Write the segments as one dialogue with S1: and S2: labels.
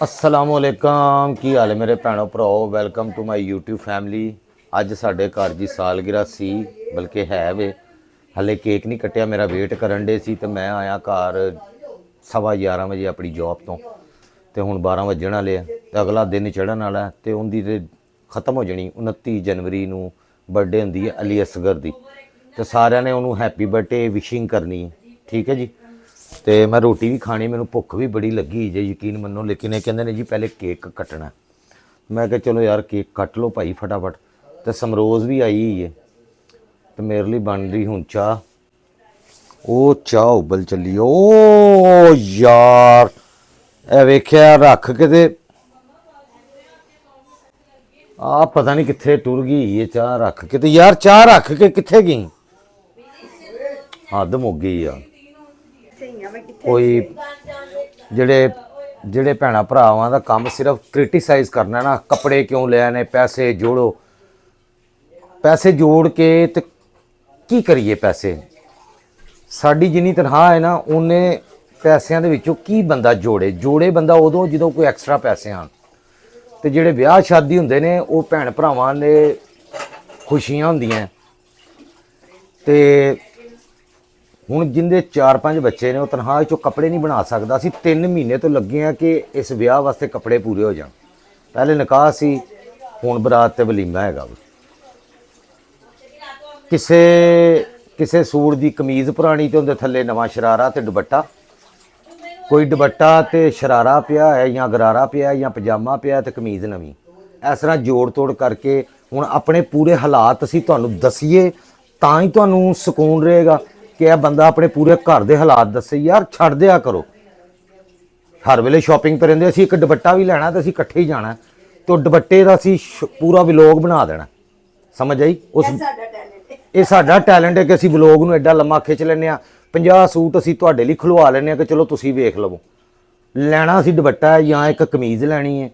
S1: असलामुअलैकुम की हाल है मेरे भैनों भराओ। Welcome to my YouTube family. अज साढ़े घर की सालगिरह सी, बल्कि है वे हले केक नहीं कटिया। मेरा वेट करन डे सी, तो मैं आया घर 11:15 अपनी जॉब तो हुण 12 वजन वाले आ, तो अगला दिन चढ़न वाला तो उनकी तो खत्म हो जानी। 29 जनवरी नूं बर्थडे हुंदी है अली असगर दी, तो सारिਆਂ ने उन्होंने हैप्पी बर्थडे विशिंग करनी है। ठीक है जी। तो मैं रोटी भी खानी, मैनू भुख भी बड़ी लगी जे यकीन मनो। लेकिन ये कहते ने जी पहले केक कटना। मैं क्या चलो यार केक कट लो भाई फटाफट। तो समरोज़ भी आई ही है, तो मेरे लिए बन रही हूँ चाह। ओ चाह उबल चली। ओ यार ए वेख्या रख के ते आ पता नहीं कित्थे टुर गई ये चाह रख के। ते यार चाह रख के कित्थे गई? हद मुक गई यार। कोई ਜਿਹੜੇ ਜਿਹੜੇ ਭੈਣਾਂ ਭਰਾਵਾਂ ਦਾ ਕੰਮ ਸਿਰਫ ਕ੍ਰਿਟਿਸਾਈਜ਼ ਕਰਨਾ ਨਾ, ਕੱਪੜੇ ਕਿਉਂ ਲੈ ਆਨੇ, ਪੈਸੇ ਜੋੜੋ। ਪੈਸੇ ਜੋੜ ਕੇ ਤੇ ਕੀ ਕਰੀਏ? ਪੈਸੇ ਸਾਡੀ ਜਿੰਨੀ ਤਨਖਾਹ ਹੈ ਨਾ ਉਹਨੇ ਪੈਸਿਆਂ ਦੇ ਵਿੱਚੋਂ ਕੀ ਬੰਦਾ ਜੋੜੇ ਬੰਦਾ ਉਦੋਂ ਜਦੋਂ ਕੋਈ ਐਕਸਟਰਾ ਪੈਸੇ ਆਣ। ਤੇ ਜਿਹੜੇ ਵਿਆਹ ਸ਼ਾਦੀ ਹੁੰਦੇ ਨੇ ਉਹ ਭੈਣ ਭਰਾਵਾਂ ਦੇ ਖੁਸ਼ੀਆਂ ਹੁੰਦੀਆਂ। ਤੇ ਹੁਣ ਜਿੰਦੇ 4-5 ਬੱਚੇ ਨੇ ਉਹ ਤਨਖਾਹ ਚੋਂ ਕੱਪੜੇ ਨਹੀਂ ਬਣਾ ਸਕਦਾ। ਅਸੀਂ 3 ਮਹੀਨੇ ਤੋਂ ਲੱਗੇ ਆ ਕਿ ਇਸ ਵਿਆਹ ਵਾਸਤੇ ਕੱਪੜੇ ਪੂਰੇ ਹੋ ਜਾਣ। ਪਹਿਲੇ ਨਿਕਾਹ ਸੀ, ਹੁਣ ਬਰਾਤ ਤੇ ਵਲੀਮਾ ਹੈਗਾ। ਕਿਸੇ ਸੂਟ ਦੀ ਕਮੀਜ਼ ਪੁਰਾਣੀ ਤੇ ਉਹਦੇ ਥੱਲੇ ਨਵਾਂ ਸ਼ਰਾਰਾ ਤੇ ਦੁਪੱਟਾ, ਕੋਈ ਦੁਪੱਟਾ ਤੇ ਸ਼ਰਾਰਾ ਪਿਆ ਹੈ ਜਾਂ ਗਰਾਰਾ ਪਿਆ ਜਾਂ ਪਜਾਮਾ ਪਿਆ ਤੇ ਕਮੀਜ਼ ਨਵੀਂ। ਇਸ ਤਰ੍ਹਾਂ ਜੋੜ ਤੋੜ ਕਰਕੇ ਹੁਣ ਆਪਣੇ ਪੂਰੇ ਹਾਲਾਤ ਅਸੀਂ ਤੁਹਾਨੂੰ ਦਸੀਏ ਤਾਂ ਹੀ ਤੁਹਾਨੂੰ ਸਕੂਨ ਰਹੇਗਾ कि यह बंदा अपने पूरे घर के हालात दसे। यार छड़ दिया करो, हर वेले शॉपिंग पर रहिंदे। असीं एक दुपट्टा भी लैना तो असीं इकट्ठे ही जाना, तो दुपट्टे का असीं पूरा व्लॉग बना देना। समझ आई? उस ये साडा टैलेंट है कि असीं व्लॉग नूं एडा लम्मा खिच लैंदे आ। 50 सूट असीं तुहाडे लई खलवा लैंदे आ कि चलो तुसीं वेख लवो। लैना असीं दुपट्टा है या एक कमीज़ लैनी है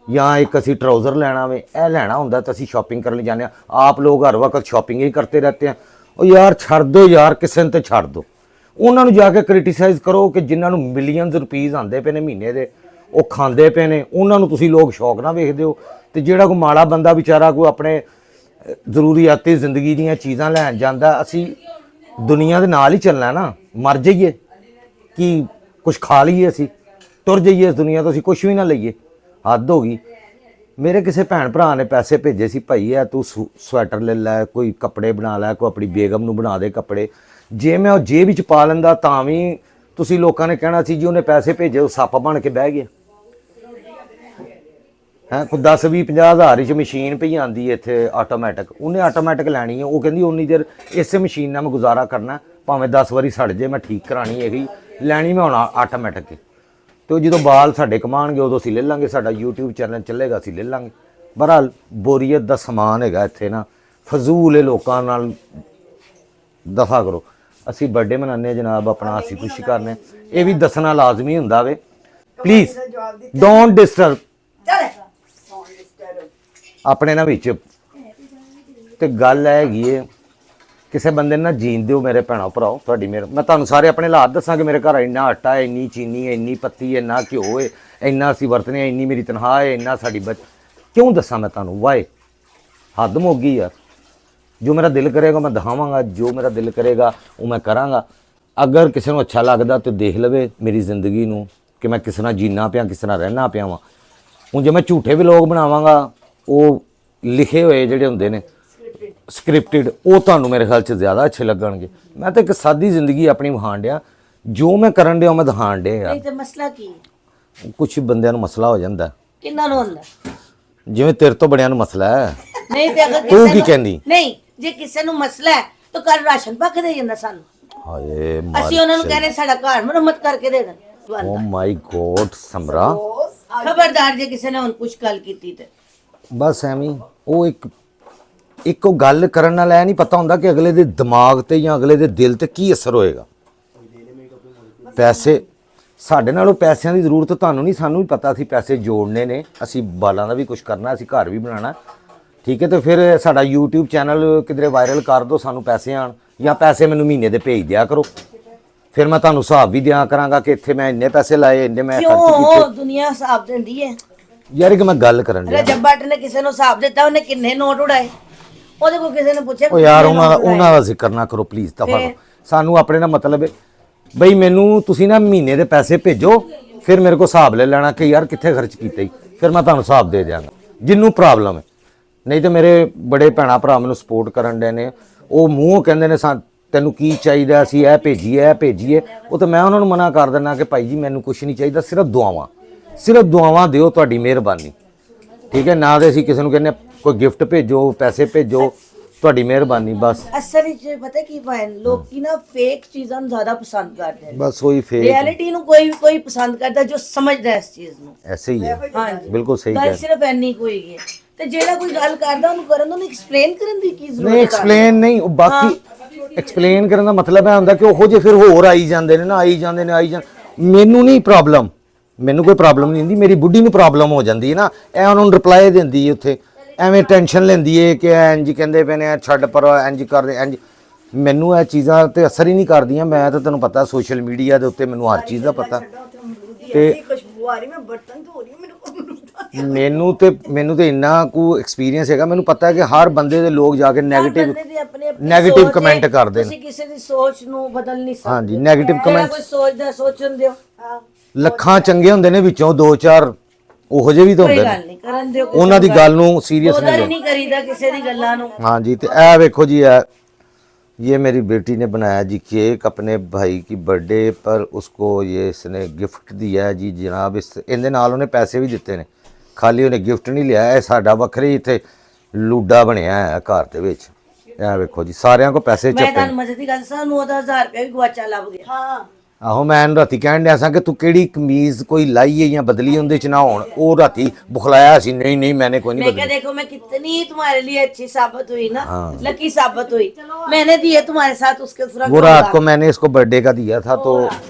S1: या एक असीं ट्राउज़र लैना वे, यह लैना हुंदा तो असीं शॉपिंग करने जाने। आप लोग हर वक्त शॉपिंग ही करते रहते हैं। ਉਹ ਯਾਰ ਛੱਡ ਦਿਓ ਯਾਰ, ਕਿਸੇ ਨੂੰ ਤੇ ਛੱਡ ਦਿਓ। ਉਹਨਾਂ ਨੂੰ ਜਾ ਕੇ ਕ੍ਰਿਟਿਸਾਈਜ਼ ਕਰੋ ਕਿ ਜਿਨ੍ਹਾਂ ਨੂੰ ਮਿਲੀਅਨਸ ਰੁਪੀਜ਼ ਆਉਂਦੇ ਪਏ ਨੇ ਮਹੀਨੇ ਦੇ, ਉਹ ਖਾਂਦੇ ਪਏ ਨੇ, ਉਹਨਾਂ ਨੂੰ ਤੁਸੀਂ ਲੋਕ ਸ਼ੌਕ ਨਾਲ ਵੇਖਦੇ ਹੋ। ਤੇ ਜਿਹੜਾ ਕੋਈ ਮਾੜਾ ਬੰਦਾ ਵਿਚਾਰਾ ਕੋਈ ਆਪਣੇ ਜ਼ਰੂਰੀਆਤੀ ਜ਼ਿੰਦਗੀ ਦੀਆਂ ਚੀਜ਼ਾਂ ਲੈਣ ਜਾਂਦਾ, ਅਸੀਂ ਦੁਨੀਆ ਦੇ ਨਾਲ ਹੀ ਚੱਲਣਾ ਨਾ। ਮਰ ਜਾਈਏ ਕਿ ਕੁਝ ਖਾ ਲਈਏ, ਅਸੀਂ ਤੁਰ ਜਾਈਏ ਇਸ ਦੁਨੀਆ ਤੋਂ, ਅਸੀਂ ਕੁਝ ਵੀ ਨਾ ਲਈਏ। ਹੱਦ ਹੋ ਗਈ। मेरे किसी भैन भरा ने पैसे भेजे सी, भाई है तू स्वेटर ले लै, कोई कपड़े बना लै, कोई अपनी बेगम नूं बना दे कपड़े। जे मैं जेब च पा लैंदा तां भी तुसीं लोकां ने कहना सी जी उन्हें पैसे भेजे, वो सप्प बन के बह गया है। कोई 10-20-50 हज़ार च मशीन पई आंदी है इत्थे आटोमैटिक, उन्हें आटोमैटिक लैनी है। वो कहंदी उन्नी देर इस मशीन नाल मैं गुजारा करना, भावें 10 वारी सड़ जे, मैं ठीक करानी यही लैनी मैं हुण आटोमैटिक। तो जो बाल साढ़े कमाणगे उदों असीं ले लांगे, साडा यूट्यूब चैनल चलेगा, असीं ले लांगे। बहरहाल बोरीयत का समान हैगा इत्थे ना, फजूल है लोकां नाल दफा करो। असीं बर्थडे मनाने जनाब अपना, असीं खुशी करने, ये भी दसना लाजमी हुंदा वे। प्लीज़ डोंट डिस्टर्ब अपने ना विच। ते गल हैगी है किसी बंदे ना जीन दिओ मेरे भैनों भराओ। तुहाडी मेरे मैं तुहानूं सारे अपने हालात दस्सां कि मेरे घर इन्ना आटा है, इन्नी चीनी है, इन्नी पत्ती है, इन्ना घ्यो है, इन्ना असीं वरतने, इन्नी मेरी तनख्वाह है, इन्ना साडी क्यों दस्सां मैं तुहानूं? वाए हद मुक गई यार। जो मेरा दिल करेगा मैं दिखावांगा, जो मेरा दिल करेगा वो मैं करांगा। अगर किसी को अच्छा लगता तो देख लवे मेरी जिंदगी नूं कि मैं किस तरह जीना पिया, किस तरह रहना पिया वां। हुण जे मैं झूठे व्लॉग बनावांगा, वो लिखे हुए जिहड़े हुंदे ने स्क्रिप्टिड, वो तुहानूं मेरे ख्याल से ज़्यादा अच्छे लगणगे। मैं तो एक सादी जिंदगी अपनी विखाण डिया, जो मैं करन डिया मैं दिखाण डिया यार।
S2: ते मसला की
S1: कुछ बंदियां नूं मसला हो जांदा,
S2: किन्ना नूं हुंदा?
S1: जिवें तेरे तो बड़ियां नूं मसला है।
S2: नहीं ते अगर
S1: तू
S2: किसे
S1: की
S2: नूं-
S1: कहंदी?
S2: नहीं जे किसे नूं मसला है तो कल राशन पा के दे जांदा सानूं।
S1: हाए
S2: ਅਸੀਂ ਉਹਨਾਂ ਨੂੰ ਕਹਿੰਦੇ ਸਾਡਾ ਘਰ ਮੁਰੰਮਤ ਕਰਕੇ ਦੇ ਦੇਣ।
S1: ओ माय गॉड समरा,
S2: ਖਬਰਦਾਰ ਜੇ ਕਿਸੇ ਨੇ ਹੁਣ ਕੁਝ ਗੱਲ ਕੀਤੀ ਤੇ
S1: बस ਐਵੇਂ ਉਹ ਇੱਕ ਉਹ ਗੱਲ ਕਰਨ ਨਾਲ ਇਹ ਨਹੀਂ ਪਤਾ ਹੁੰਦਾ ਕਿ ਅਗਲੇ ਦੇ ਦਿਮਾਗ ਤੇ ਜਾਂ ਅਗਲੇ ਦੇ ਦਿਲ ਤੇ ਕੀ ਅਸਰ ਹੋਏਗਾ। ਪੈਸੇ ਸਾਡੇ ਨਾਲੋਂ ਪੈਸਿਆਂ ਦੀ ਜ਼ਰੂਰਤ ਤੁਹਾਨੂੰ ਨਹੀਂ, ਸਾਨੂੰ ਵੀ ਪਤਾ ਅਸੀਂ ਪੈਸੇ ਜੋੜਨੇ ਨੇ, ਅਸੀਂ ਬਾਲਾਂ ਦਾ ਵੀ ਕੁਝ ਕਰਨਾ, ਅਸੀਂ ਘਰ ਵੀ ਬਣਾਉਣਾ। ਠੀਕ ਹੈ, ਤੇ ਫਿਰ ਸਾਡਾ YouTube ਚੈਨਲ ਕਿਧਰੇ ਵਾਇਰਲ ਕਰ ਦਿਓ, ਸਾਨੂੰ ਪੈਸੇ ਆਣ, ਜਾਂ ਪੈਸੇ ਮੈਨੂੰ ਮਹੀਨੇ ਦੇ ਭੇਜ ਦਿਆ ਕਰੋ। ਫਿਰ ਮੈਂ ਤੁਹਾਨੂੰ ਹਿਸਾਬ ਵੀ ਦਿਆਂ ਕਰਾਂਗਾ ਕਿ ਇੱਥੇ ਮੈਂ ਇੰਨੇ ਪੈਸੇ ਲਾਏ, ਇੰਨੇ ਮੈਂ ਖਰਚ
S2: ਕਿਉਂ
S1: ਕੀਤੇ।
S2: ਦੁਨੀਆ ਹਿਸਾਬ ਦਿੰਦੀ ਹੈ।
S1: ਯਾਰ ਇੱਕ ਮੈਂ ਗੱਲ ਕਰਨ ਡਿਆ।
S2: ਰਜਬ ਭੱਟ ਨੇ ਕਿਸੇ ਨੂੰ ਹਿਸਾਬ ਦਿੱਤਾ, ਉਹਨੇ ਕਿੰਨੇ ਨੋਟ ਉਡਾਏ, ਉਹਦੇ ਕੋਲ ਕਿਸੇ ਨੇ ਪੁੱਛਿਆ
S1: ਉਹ ਯਾਰ
S2: ਕਿੰਨੇ ਨੋਟ ਉਡਾਏ?
S1: ਉਹਨਾਂ ਦਾ ਜ਼ਿਕਰ ਨਾ ਕਰੋ ਪਲੀਜ਼, ਦਫਾ
S2: ਫਿਰ?
S1: ਸਾਨੂੰ ਆਪਣੇ ਨਾਲ ਮਤਲਬ ਹੈ ਬਈ। ਮੈਨੂੰ ਤੁਸੀਂ ਨਾ ਮਹੀਨੇ ਦੇ ਪੈਸੇ ਭੇਜੋ, ਫਿਰ ਮੇਰੇ ਕੋਲ ਹਿਸਾਬ ਲੈ ਲੈਣਾ ਕਿ ਯਾਰ ਕਿੱਥੇ ਖਰਚ ਕੀਤੇ, ਫਿਰ ਮੈਂ ਤੁਹਾਨੂੰ ਹਿਸਾਬ ਦੇ ਦਿਆਂਗਾ ਜਿੰਨੂੰ ਪ੍ਰੋਬਲਮ ਹੈ। ਨਹੀਂ ਤੇ ਮੇਰੇ ਬੜੇ ਭੈਣਾ ਭਰਾ ਮੈਨੂੰ ਸਪੋਰਟ ਕਰਨ ਦੇ ਨੇ, ਉਹ ਮੂੰਹੋਂ ਕਹਿੰਦੇ ਨੇ ਤੈਨੂੰ ਕੀ ਚਾਹੀਦਾ, ਅਸੀਂ ਇਹ ਭੇਜੀਏ। ਉਹ ਤਾਂ ਮੈਂ ਉਹਨਾਂ ਨੂੰ ਮਨਾ ਕਰ ਦਿੰਦਾ ਕਿ ਭਾਈ ਜੀ ਮੈਨੂੰ ਕੁਝ ਨਹੀਂ ਚਾਹੀਦਾ, ਸਿਰਫ ਦੁਆਵਾਂ ਦਿਓ, ਤੁਹਾਡੀ ਮਿਹਰਬਾਨੀ, ਠੀਕ ਹੈ। ਨਾ ਤੇ ਅਸੀਂ ਕਿਸੇ ਨੂੰ ਕਹਿੰਦੇ ਕੋਈ ਗਿਫਟ ਭੇਜੋ, ਪੈਸੇ ਭੇਜੋ, ਤੁਹਾਡੀ ਮਿਹਰਬਾਨੀ ਬਸ।
S2: ਅਸਲ ਵਿੱਚ ਪਤਾ ਕੀ ਪਾਇਨ, ਲੋਕੀ ਨਾ ਫੇਕ ਚੀਜ਼ਾਂ ਨੂੰ ਜ਼ਿਆਦਾ ਪਸੰਦ ਕਰਦੇ ਨੇ।
S1: ਬਸ ਉਹੀ ਫੇਕ
S2: ਰਿਐਲਿਟੀ ਨੂੰ ਕੋਈ ਪਸੰਦ ਕਰਦਾ ਜੋ ਸਮਝਦਾ ਇਸ ਚੀਜ਼ ਨੂੰ।
S1: ਐਸੇ ਹੀ ਹੈ।
S2: ਹਾਂਜੀ
S1: ਬਿਲਕੁਲ ਸਹੀ
S2: ਗੱਲ
S1: ਕਹਿ
S2: ਸਿਰਫ ਇੰਨੀ ਕੋਈ ਹੈ। ਤੇ ਜਿਹੜਾ ਕੋਈ ਗੱਲ ਕਰਦਾ ਉਹਨੂੰ ਕਰਨ, ਉਹਨੂੰ ਐਕਸਪਲੇਨ ਕਰਨ ਦੀ ਕੀ ਜ਼ਰੂਰਤ ਹੈ?
S1: ਨਹੀਂ ਐਕਸਪਲੇਨ ਨਹੀਂ, ਉਹ ਬਾਕੀ ਐਕਸਪਲੇਨ ਕਰਨ ਦਾ ਮਤਲਬ ਇਹ ਹੁੰਦਾ ਕਿ ਉਹੋ ਜਿਹੇ ਫਿਰ ਹੋਰ ਆਈ ਜਾਂਦੇ ਨੇ। ਮੈਨੂੰ ਨਹੀਂ ਪ੍ਰੋਬਲਮ, ਮੈਨੂੰ ਕੋਈ ਪ੍ਰੋਬਲਮ ਨਹੀਂ ਹੁੰਦੀ, ਮੇਰੀ ਬੁੱਢੀ ਨੂੰ ਪ੍ਰੋਬਲਮ ਹੋ ਜਾਂਦੀ ਹੈ ਨਾ। ਇਹ ਉਹਨਾਂ ਨੂੰ ਰਿਪਲਾਈ ਦਿੰਦੀ ਹੈ ਉੱਥੇ, ਐਵੇਂ ਟੈਨਸ਼ਨ ਲੈਂਦੀ ਹੈ ਕਿ ਇੰਜ ਕਹਿੰਦੇ ਪਏ ਨੇ, ਛੱਡ ਪਰ ਇੰਜ ਕਰਦੇ ਇੰਜ। ਮੈਨੂੰ ਇਹ ਚੀਜ਼ਾਂ ਤੇ ਅਸਰ ਹੀ ਨਹੀਂ ਕਰਦੀਆਂ। ਮੈਂ ਤਾਂ ਤੈਨੂੰ ਪਤਾ ਸੋਸ਼ਲ ਮੀਡੀਆ ਦੇ ਉੱਤੇ ਮੈਨੂੰ ਹਰ ਚੀਜ਼ ਦਾ ਪਤਾ, ਤੇ ਮੈਨੂੰ ਤੇ ਇੰਨਾ ਕੁ ਐਕਸਪੀਰੀਅੰਸ ਹੈਗਾ। ਮੈਨੂੰ ਪਤਾ ਹੈ ਕਿ ਹਰ ਬੰਦੇ ਦੇ ਲੋਕ ਜਾ ਕੇ ਨੈਗੇਟਿਵ ਕਮੈਂਟ ਕਰਦੇ ਨੇ।
S2: ਤੁਸੀਂ ਕਿਸੇ ਦੀ ਸੋਚ ਨੂੰ ਬਦਲ ਨਹੀਂ ਸਕਦੇ।
S1: ਹਾਂਜੀ, ਨੈਗੇਟਿਵ ਕਮੈਂਟ
S2: ਕੋਈ ਸੋਚਦਾ ਸੋਚਣ ਦਿਓ।
S1: ਲੱਖਾਂ ਚੰਗੇ ਹੁੰਦੇ ਨੇ, ਵਿੱਚੋਂ 2-4 ਉਹੋ ਜਿਹੇ ਵੀ ਤਾਂ
S2: ਕੋਈ
S1: ਹੁੰਦੇ
S2: ਗੱਲ
S1: ਨੇ,
S2: ਨਹੀਂ ਕਰਨ ਦਿਓ।
S1: ਉਹਨਾਂ ਦੀ ਗੱਲ ਨੂੰ ਸੀਰੀਅਸ
S2: ਉਹਦਾ
S1: ਨਹੀਂ
S2: ਨਹੀਂ ਕਰੀਦਾ ਕਿਸੇ ਦੀ ਗੱਲਾਂ ਨੂੰ।
S1: हाँ जी। तो यह देखो जी, ये मेरी बेटी ने बनाया जी केक अपने भाई की बर्थडे पर, उसको ये इसने गिफ्ट दिया है जी जनाब। इस इहदे नाल उन्हें पैसे भी दिते ने, खाली उन्हें गिफ्ट नहीं लिया है। साडा वखरे इत्थे लूडा बनया है घर दे विच। यह देखो जी, सारियां को पैसे
S2: ਮੈਂ
S1: चप्पे।
S2: ਤੁਹਾਨੂੰ ਮਜ਼ੇ ਦੀ ਗੱਲ ਸਾਨੂੰ ਉਹਦਾ 1000 ਰੁਪਏ ਵੀ ਗਵਾਚਾ ਲੱਭ ਗਿਆ। ਹਾਂ
S1: ਆਹੋ, ਮੈਂ ਇਹਨੂੰ ਰਾਤੀ ਕਹਿਣ ਡਿਆ ਸਾਂ ਕਿ ਤੂੰ ਕਿਹੜੀ ਕਮੀਜ਼ ਕੋਈ ਲਾਈ ਹੈ ਜਾਂ ਬਦਲੀ ਉਹਦੇ ਚ ਨਾ ਹੋਣ। ਉਹ ਰਾਤੀ ਬੁਖਲਾਇਆ ਸੀ, ਨਹੀਂ मैंने कोई नहीं
S2: मैं क्या
S1: बदली।
S2: देखो मैं कितनी तुम्हारे लिए अच्छी साबित हुई ना, लकी साबित हुई। मैंने दिए तुम्हारे साथ उसके फर्क।
S1: वो रात को मैंने इसको बर्थडे का दिया था तो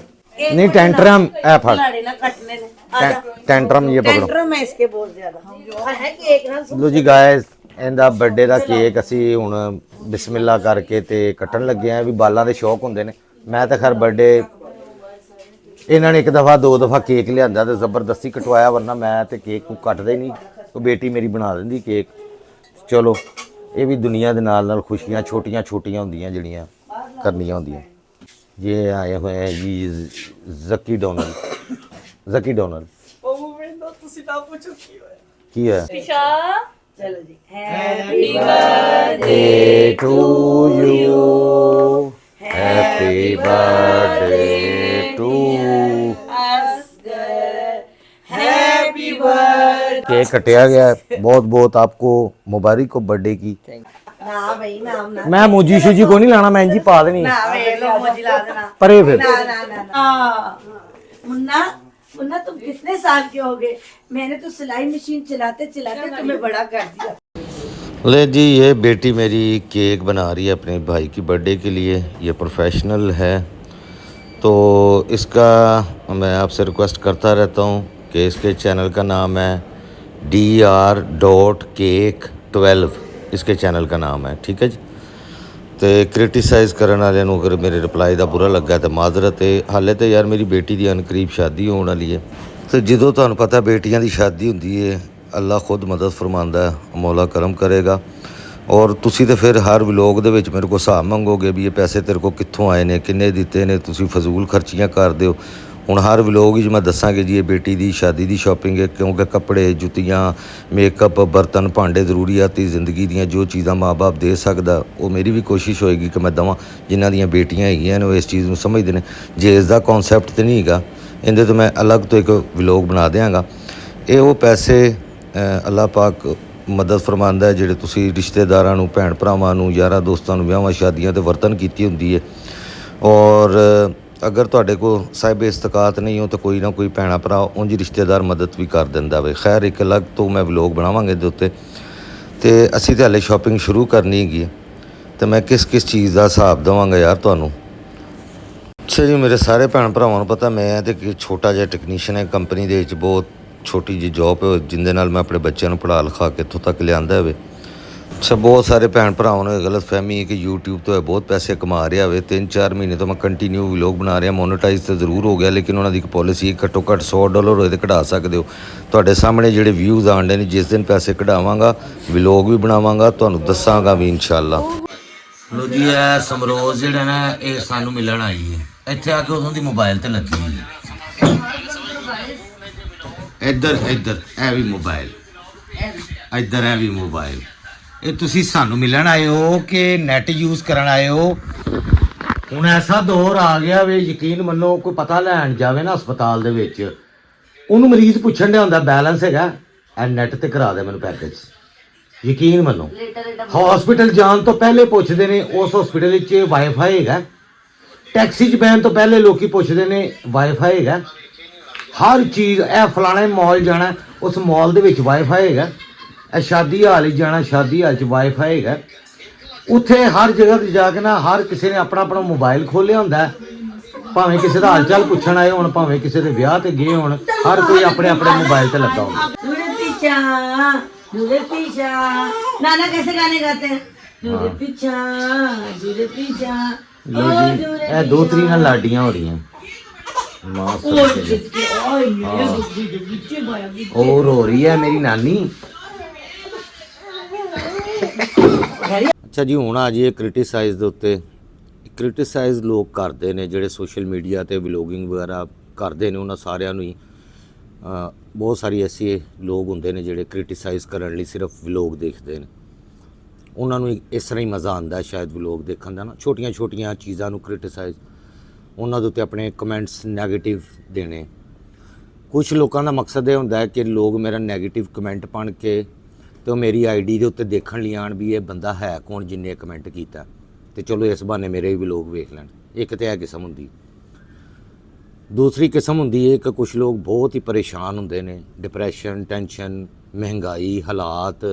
S1: नहीं टेंट्रम फट
S2: खिलाड़ी ना कटने ने। आजा।
S1: टेंट्रम ये पकड़ो।
S2: टेंट्रम है इसके बहुत ज्यादा है कि एक ना
S1: ਲੋ ਜੀ ਗਾਇਸ, ਇਹਦਾ ਬਰਥਡੇ ਦਾ ਕੇਕ ਅਸੀਂ ਹੁਣ ਬਿਸਮਿਲ੍ਲਾ ਕਰਕੇ ਤੇ ਕੱਟਣ ਲੱਗੇ ਆ। ਵੀ ਬਾਲਾਂ ਦੇ ਸ਼ੌਕ ਹੁੰਦੇ ਨੇ। ਮੈਂ ਤਾਂ ਖੈਰ ਬਰਥਡੇ ਇਹਨਾਂ ਨੇ ਇੱਕ ਦਫਾ 2 ਦਫਾ ਕੇਕ ਲਿਆਂਦਾ ਤੇ ਜ਼ਬਰਦਸਤੀ ਕਟਵਾਇਆ, ਵਰਨਾ ਮੈਂ ਤੇ ਕੇਕ ਨੂੰ ਕੱਟਦਾ ਹੀ ਨਹੀਂ। ਉਹ ਬੇਟੀ ਮੇਰੀ ਬਣਾ ਦਿੰਦੀ ਕੇਕ। ਚਲੋ, ਇਹ ਵੀ ਦੁਨੀਆ ਦੇ ਨਾਲ ਨਾਲ ਖੁਸ਼ੀਆਂ ਛੋਟੀਆਂ ਹੁੰਦੀਆਂ ਜਿਹੜੀਆਂ ਕਰਨੀਆਂ ਹੁੰਦੀਆਂ। ਇਹ ਆਏ ਹੋਏ ਹੈ ਜੀ ਜ਼ਕੀ ਡੋਨਲ।
S3: ਉਹ ਮੂਵਮੈਂਟ ਦਾ ਤੁਸੀਂ ਨਾ ਪੁੱਛੋ ਕੀ ਹੋਇਆ।
S1: ਕੀ ਹੈ?
S2: चलो जी। Happy
S1: birthday to you, happy birthday to
S2: happy birthday.
S1: Cake कटिया गया है। बहुत आपको मुबारक हो बर्थडे की।
S2: ना भाई नाम ना
S1: मैं मुझी शुजी को नहीं लाना, मैं इंजी पा देनी
S2: ना वे लो मुझे ला देना।
S1: परे फिर
S2: ना ना ना ना। मुन्ना तुम कितने साल के हो गए? मैंने तो सिलाई मशीन चलाते चलाते तुम्हें बड़ा कर दिया।
S1: ले जी, ये बेटी मेरी केक बना रही है अपने भाई की बर्थडे के लिए। ये प्रोफेशनल है, तो इसका मैं आपसे रिक्वेस्ट करता रहता हूँ कि इसके चैनल का नाम है dr.cake12, इसके चैनल का नाम है, ठीक है जी। तो क्रिटिसाइज़ करने वाले नूं अगर मेरे रिप्लाई का बुरा लगा तो माजरत है। हाले तो यार मेरी बेटी की अनकरीब शादी होने वाली है, तो जो तुहानूं पता बेटियां की शादी होंदी है, अल्लाह खुद मदद फरमांदा है, मौला करम करेगा। और तुसी तो फिर हर व्लॉग दे विच मेरे को हिसाब मंगोगे भी ये पैसे तेरे को कित्थों आए ने, किन्ने दिते ने, तुसी फजूल खर्चियां करदे हो। हुण हर व्लॉग ही मैं दसां कि जी ये बेटी की शादी की शॉपिंग है, क्योंकि कपड़े जुत्तियां मेकअप बर्तन भांडे ज़रूरियाती ज़िंदगी दियां जो चीज़ां माँ बाप दे सकदा वो मेरी भी कोशिश होएगी कि मैं देवां। जिन्हां दियां बेटियां हैगियां ने वो इस चीज़ नूं समझदे ने। जे इसका कॉन्सैप्ट तो नहीं हैगा, इहदे तो मैं अलग तो एक व्लॉग बना देंगा। ये वो पैसे अल्लाह पाक मदद फरमांदा है ਜਿਹੜੇ ਤੁਸੀਂ ਰਿਸ਼ਤੇਦਾਰਾਂ ਨੂੰ, ਭੈਣ ਭਰਾਵਾਂ ਨੂੰ, ਯਾਰਾਂ ਦੋਸਤਾਂ ਨੂੰ ਵਿਆਹਾਂ ਸ਼ਾਦੀਆਂ ਤੇ ਵਰਤਨ ਕੀਤੀ ਹੁੰਦੀ ਹੈ। ਔਰ ਅਗਰ ਤੁਹਾਡੇ ਕੋਲ ਸਾਹਿਬ ਇਸਤਕਾਤ ਨਹੀਂ ਹੋ ਤਾਂ ਕੋਈ ਨਾ ਕੋਈ ਭੈਣਾ ਭਰਾ ਉਂਝ ਰਿਸ਼ਤੇਦਾਰ ਮਦਦ ਵੀ ਕਰ ਦਿੰਦਾ ਵੇ। ਖੈਰ ਇੱਕ ਅਲੱਗ ਤੋਂ ਮੈਂ ਵਲੋਗ ਬਣਾਵਾਂਗੇ ਦੇ ਉੱਤੇ। ਤੇ ਅਸੀਂ ਤਾਂ ਹਲੇ ਸ਼ਾਪਿੰਗ ਸ਼ੁਰੂ ਕਰਨੀ ਹੈਗੀ ਤੇ ਮੈਂ ਕਿਸ ਚੀਜ਼ ਦਾ ਹਿਸਾਬ ਦੇਵਾਂਗਾ ਯਾਰ ਤੁਹਾਨੂੰ। ਅੱਛਾ ਜੀ, ਮੇਰੇ ਸਾਰੇ ਭੈਣ ਭਰਾਵਾਂ ਨੂੰ ਪਤਾ ਮੈਂ ਤੇ ਛੋਟਾ ਜਿਹਾ ਟੈਕਨੀਸ਼ੀਅਨ ਹੈ ਕੰਪਨੀ ਦੇ ਵਿੱਚ। ਬਹੁਤ ਛੋਟੀ ਜਿਹੀ ਜੌਬ ਹੈ ਜਿੰਦੇ ਨਾਲ ਮੈਂ ਆਪਣੇ ਬੱਚਿਆਂ ਨੂੰ ਪੜ੍ਹਾ ਲਿਖਾ ਕੇ ਇੱਥੋਂ ਤੱਕ ਲਿਆਂਦਾ ਹੋਵੇ। ਅੱਛਾ, ਬਹੁਤ ਸਾਰੇ ਭੈਣ ਭਰਾਵਾਂ ਨੂੰ ਇਹ ਗਲਤ ਫਹਿਮੀ ਹੈ ਕਿ YouTube ਤੋਂ ਇਹ ਬਹੁਤ ਪੈਸੇ ਕਮਾ ਰਿਹਾ ਹੋਵੇ। 3-4 ਮਹੀਨੇ ਤੋਂ ਮੈਂ ਕੰਟੀਨਿਊ ਵਲੌਗ ਬਣਾ ਰਿਹਾ, ਮੋਨੇਟਾਈਜ਼ ਤਾਂ ਜ਼ਰੂਰ ਹੋ ਗਿਆ, ਲੇਕਿਨ ਉਹਨਾਂ ਦੀ ਇੱਕ ਪਾਲਿਸੀ ਘੱਟੋ ਘੱਟ $100 ਹੋਏ ਤੇ ਕਢਾ ਸਕਦੇ ਹੋ। ਤੁਹਾਡੇ ਸਾਹਮਣੇ ਜਿਹੜੇ ਵਿਊਜ਼ ਆਉਂਦੇ ਨੇ, ਜਿਸ ਦਿਨ ਪੈਸੇ ਕਢਾਵਾਂਗਾ ਵਲੌਗ ਵੀ ਬਣਾਵਾਂਗਾ, ਤੁਹਾਨੂੰ ਦੱਸਾਂਗਾ ਵੀ ਇਨਸ਼ਾਅੱਲਾ। ਲੋ ਜੀ, ਇਹ ਸਮਰੋਜ਼ ਜਿਹੜਾ ਨਾ ਇਹ ਸਾਨੂੰ ਮਿਲਣ ਆਈ ਹੈ। ਇੱਥੇ ਆ ਕੇ ਉਦੋਂ ਦੀ ਮੋਬਾਈਲ ਤੇ ਲੱਗੀ ਹੋਈ ਹੈ। ਇੱਧਰ ਇਹ ਵੀ ਮੋਬਾਈਲ, ਇੱਧਰ ਇਹ ਵੀ ਮੋਬਾਈਲ। ਇਹ ਤੁਸੀਂ ਸਾਨੂੰ ਮਿਲਣ ਆਏ ਹੋ ਕਿ ਨੈਟ ਯੂਜ਼ ਕਰਨ ਆਏ ਹੋ? ਹੁਣ ਐਸਾ ਦੌਰ ਆ ਗਿਆ ਵੇ, ਯਕੀਨ ਮੰਨੋ, ਕੋਈ ਪਤਾ ਲੈਣ ਜਾਵੇ ਨਾ ਹਸਪਤਾਲ ਦੇ ਵਿੱਚ, ਉਹਨੂੰ ਮਰੀਜ਼ ਪੁੱਛਣ ਡਿਆ ਹੁੰਦਾ ਬੈਲੈਂਸ ਹੈਗਾ, ਇਹ ਨੈਟ ਤੇ ਕਰਾ ਦੇ ਮੈਨੂੰ ਪੈਕੇਜ। ਯਕੀਨ ਮੰਨੋ, ਹਸਪੀਟਲ ਜਾਣ ਤੋਂ ਪਹਿਲੇ ਪੁੱਛਦੇ ਨੇ ਉਸ ਹਸਪੀਟਲ ਵਿੱਚ ਵਾਈਫਾਈ ਹੈਗਾ। ਟੈਕਸੀ 'ਚ ਬਹਿਣ ਤੋਂ ਪਹਿਲੇ ਲੋਕੀ ਪੁੱਛਦੇ ਨੇ ਵਾਈਫਾਈ ਹੈਗਾ। ਹਰ ਚੀਜ਼, ਇਹ ਫਲਾਣੇ ਮਾਲ ਜਾਣਾ, ਉਸ ਮਾਲ ਦੇ ਵਿੱਚ ਵਾਈਫਾਈ ਹੈਗਾ। ਇਹ ਸ਼ਾਦੀ ਹਾਲ ਹੀ ਜਾਣਾ, ਸ਼ਾਦੀ ਹਾਲ 'ਚ ਵਾਈਫਾਈ ਹੈਗਾ। ਉੱਥੇ ਹਰ ਜਗ੍ਹਾ ਤੇ ਜਾ ਕੇ ਨਾ ਹਰ ਕਿਸੇ ਨੇ ਆਪਣਾ ਆਪਣਾ ਮੋਬਾਈਲ ਖੋਲ੍ਹਿਆ ਹੁੰਦਾ, ਭਾਵੇਂ ਕਿਸੇ ਦਾ ਹਾਲ ਚਾਲ ਪੁੱਛਣ ਆਏ ਹੋਣ, ਭਾਵੇਂ ਕਿਸੇ ਦੇ ਵਿਆਹ ਤੇ ਗਏ ਹੋਣ, ਹਰ ਕੋਈ ਆਪਣੇ ਆਪਣੇ ਮੋਬਾਈਲ ਤੇ ਲੱਗਾ ਹੁੰਦਾ।
S2: दूल्हे पीछा, नाना कैसे गाने गाते हैं? दूल्हे पीछा, दूल्हे पीछा।
S1: ਲੋ ਜੀ, ਇਹ ਦੋ ਤਰੀ ਨਾਲ ਲਾਡੀਆਂ ਹੋ ਰਹੀਆਂ। ਮਾਂ और हो रही है मेरी नानी। ਅੱਛਾ ਜੀ, ਹੁਣ ਆ ਜੀ ਕ੍ਰਿਟੀਸਾਈਜ਼ ਦੇ ਉੱਤੇ। ਕ੍ਰਿਟੀਸਾਈਜ਼ ਲੋਕ ਕਰਦੇ ਨੇ ਜਿਹੜੇ ਸੋਸ਼ਲ ਮੀਡੀਆ ਤੇ ਵਲੋਗਿੰਗ ਵਗੈਰਾ ਕਰਦੇ ਨੇ, ਉਹਨਾਂ ਸਾਰਿਆਂ ਨੂੰ ਹੀ ਬਹੁਤ ਸਾਰੀ ਐਸੇ ਲੋਕ ਹੁੰਦੇ ਨੇ ਜਿਹੜੇ ਕ੍ਰਿਟੀਸਾਈਜ਼ ਕਰਨ ਲਈ ਸਿਰਫ ਵਲੋਗ ਦੇਖਦੇ ਨੇ। ਉਹਨਾਂ ਨੂੰ ਇਸ ਤਰ੍ਹਾਂ ਹੀ ਮਜ਼ਾ ਆਉਂਦਾ ਸ਼ਾਇਦ ਵਲੋਗ ਦੇਖਣ ਦਾ ਨਾ, ਛੋਟੀਆਂ ਛੋਟੀਆਂ ਚੀਜ਼ਾਂ ਨੂੰ ਕ੍ਰਿਟੀਸਾਈਜ਼, ਉਹਨਾਂ ਦੇ ਉੱਤੇ ਆਪਣੇ ਕਮੈਂਟਸ ਨੈਗੇਟਿਵ ਦੇਣੇ। ਕੁਝ ਲੋਕਾਂ ਦਾ ਮਕਸਦ ਇਹ ਹੁੰਦਾ ਹੈ ਕਿ ਲੋਕ ਮੇਰਾ ਨੈਗੇਟਿਵ ਕਮੈਂਟ ਪੜ੍ਹ ਕੇ ਤੇ ਉਹ ਮੇਰੀ ਆਈਡੀ ਦੇ ਉੱਤੇ ਦੇਖਣ ਲਈ ਆਉਣ ਵੀ ਇਹ ਬੰਦਾ ਹੈ ਕੌਣ ਜਿੰਨੇ ਕਮੈਂਟ ਕੀਤਾ, ਤੇ ਚਲੋ ਇਸ ਬਹਾਨੇ ਮੇਰੇ ਵੀ ਵਲੋਗ ਵੇਖ ਲੈਣ। ਇੱਕ ਤਾਂ ਇਹ ਕਿਸਮ ਹੁੰਦੀ। ਦੂਸਰੀ ਕਿਸਮ ਹੁੰਦੀ ਹੈ ਕਿ ਕੁਝ ਲੋਕ ਬਹੁਤ ਹੀ ਪਰੇਸ਼ਾਨ ਹੁੰਦੇ ਨੇ, ਡਿਪਰੈਸ਼ਨ, ਟੈਨਸ਼ਨ, ਮਹਿੰਗਾਈ, ਹਾਲਾਤ,